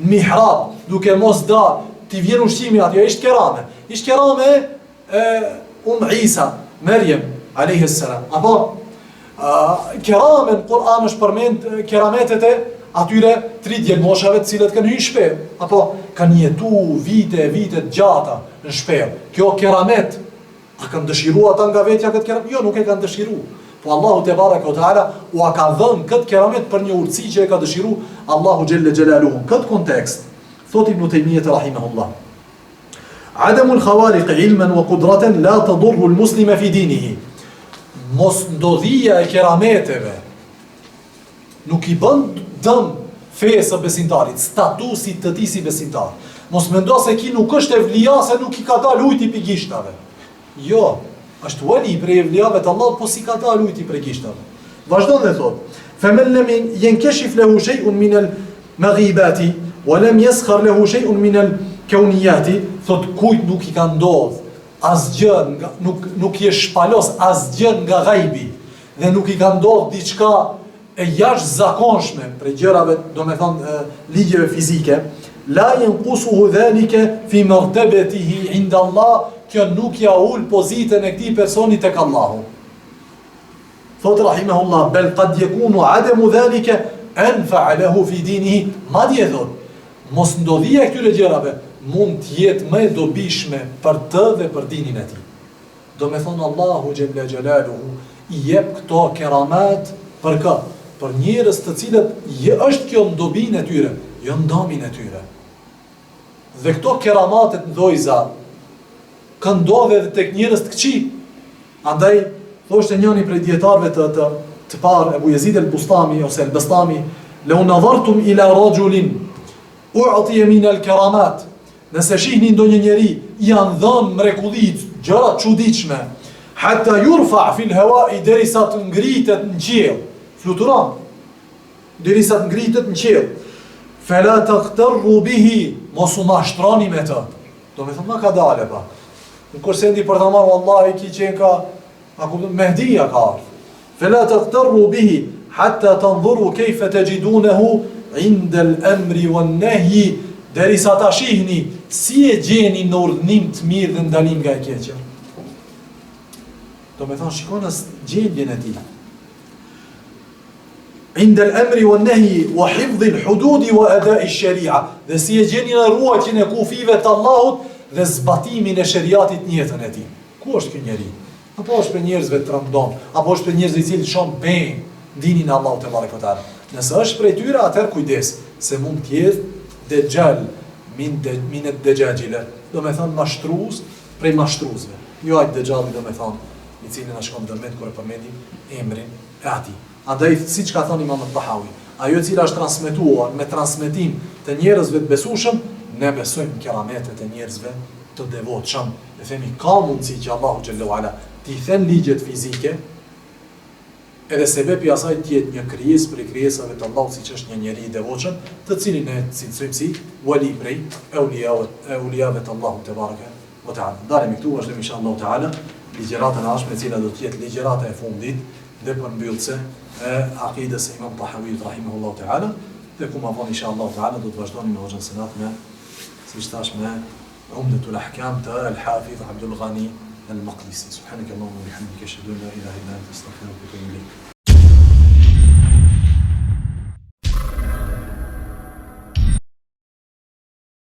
në mihrab, duke mos dar ti vjen ushqimi atje, ishte kerame. Ishte kerame Isa, Maryam alayhis salam. Apo kerame në Kur'an është përmend kerametet e atyre 3 djelmoshave të cilët kanë hyrë në shpellë, apo kanë jetuar vite të gjata në shpellë. Kjo keramet, a kanë dëshiruar ata nga vetja këtë keramet? Jo, nuk e kanë dëshiruar. Po Allahu te bareke ve teala u ka dhënë këtë keramet për një urtësi që e ka dëshiruar Allahu xhelle xhelaluhu. Këtë kontekst, thot Ibn Taymiyah rahimahullah, Adamu al-khawariq ilman wa qudratan la tadurru al-muslima fi dinihi. Mos ndodhia e kerameteve nuk i bën dëm fesë besimtarit, statusit të tij si besimtar. Mos mendo se ki nuk është evlia se nuk i ka dalë ujti pi gishtave. Jo, është wali prej evliave të Allahut, po si ka dalë ujti prej gishtave. Vazhdon dhe thot: "Faman lam yankashif lahu shay'un min al-maghibati wa lam yaskhar lahu shay'un min al-kawniyati", thot kujt nuk i ka ndodh asgjë, nuk i është shpalos asgjë nga ghaibi dhe nuk i ka ndodh diçka e jashtëzakonshme për gjërave, domethënë ligjeve fizike, la yanqusuhu dhalika fi martabatihi inda Allah, kjo nuk ja ul pozitën e këtij personi tek Allahu. Thot rahimahullah, bel qad yakunu adamu dhalika anfa lahu fi dinihi, madje thot, mos ndodhia e këtyre gjërave mund të jetë më e dobishme për të dhe për dinin e tij. Domethënë Allahu xhalla xhelaluhu i jep këto keramat për kë? Për njerëz të cilët është kjo ndobin e tyre, jo ndamin e tyre. Dhe këto keramatet ndojza kanë ndodhur edhe tek njerëz të këqij. Andaj thoshte njëri prej dietarëve të parë, Abu Yazid al-Bustami ose al-Bastami, "Law nadhartum ila rajulin u'tiya min al-karamat", nëse shihni ndonjë njeri janë dhënë mrekullit, gjëra të çuditshme, hatta yurfa fi al-hawa'i, derisa të ngritet në qiell, fluturon, derisa të ngritet në qiell. "Fala taqtaru bihi", mos u mashtroni me të. Do me thëmë, ma ka dale pa. Në kurse ndi për të marrë, wallahi, ki qenë ka, Mehdia ka ardhë. Fela të këtërru bihi, hatta të ndhuru kejfe të gjidunehu, indel emri wa nehji, derisa ta shihni, si e gjeni në urdhnim të mirë dhe ndalim nga e keqja. Do me thonë, shikonës gjendjen e ti. Indel emri wa nehji, wa hifdhi l'hududi wa edha i shëria, dhe si e gjeni në ruajtjen e kufive të Allahut dhe zbatimin e shëriatit njëtën e ti. Ku është kë njeri? Apo është për njerëzve të rëndon, apo është për njerëzve i cilë shonë ben dinin Allahu te barekutaala. Nëse është prej tyre, atëherë kujdes, se mund t'jetë dejjal minet dejjajile, do me thonë mashtrues prej mashtruzve. Jo ajtë dejjali do me thonë, i cilë në shkom dërmet kërë përmendim emrin e ati. Andaj, si që ka thonë Imam Tahawi, ajo cila është transmetuar me transmetim të njerëzve të besueshëm, ne besojmë kerametet e njerëzve të devotshëm. Ne themi ka mundësi që Allahu xhallahu ala t'i thën ligjet fizike, edhe sebepi asaj tjetë një krijesë prej krijesave të Allahut, siç është një njeri i devotshëm, të cilin ne cilësojmë si wali prej euliave të Allahut te baraka wa taala. Dalemi këtu, vazhdojmë inshallah taala ligjëratën e ardhshme, e cila do të jetë ligjërata e fundit dhe përmbyllëse e akidës së Imam Tahawit rahimahullahu taala, dhe ku ma vonë inshallah taala do të vazhdojmë në hoxhën senat me, siç thash, me Umdatul Ahkam të Al-Hafidh Abdul Ghani Al-Maqdisi. Subhanaka Allahumma wa bihamdika, ashhadu an la ilaha illa anta, astaghfiruka wa atubu ilayk.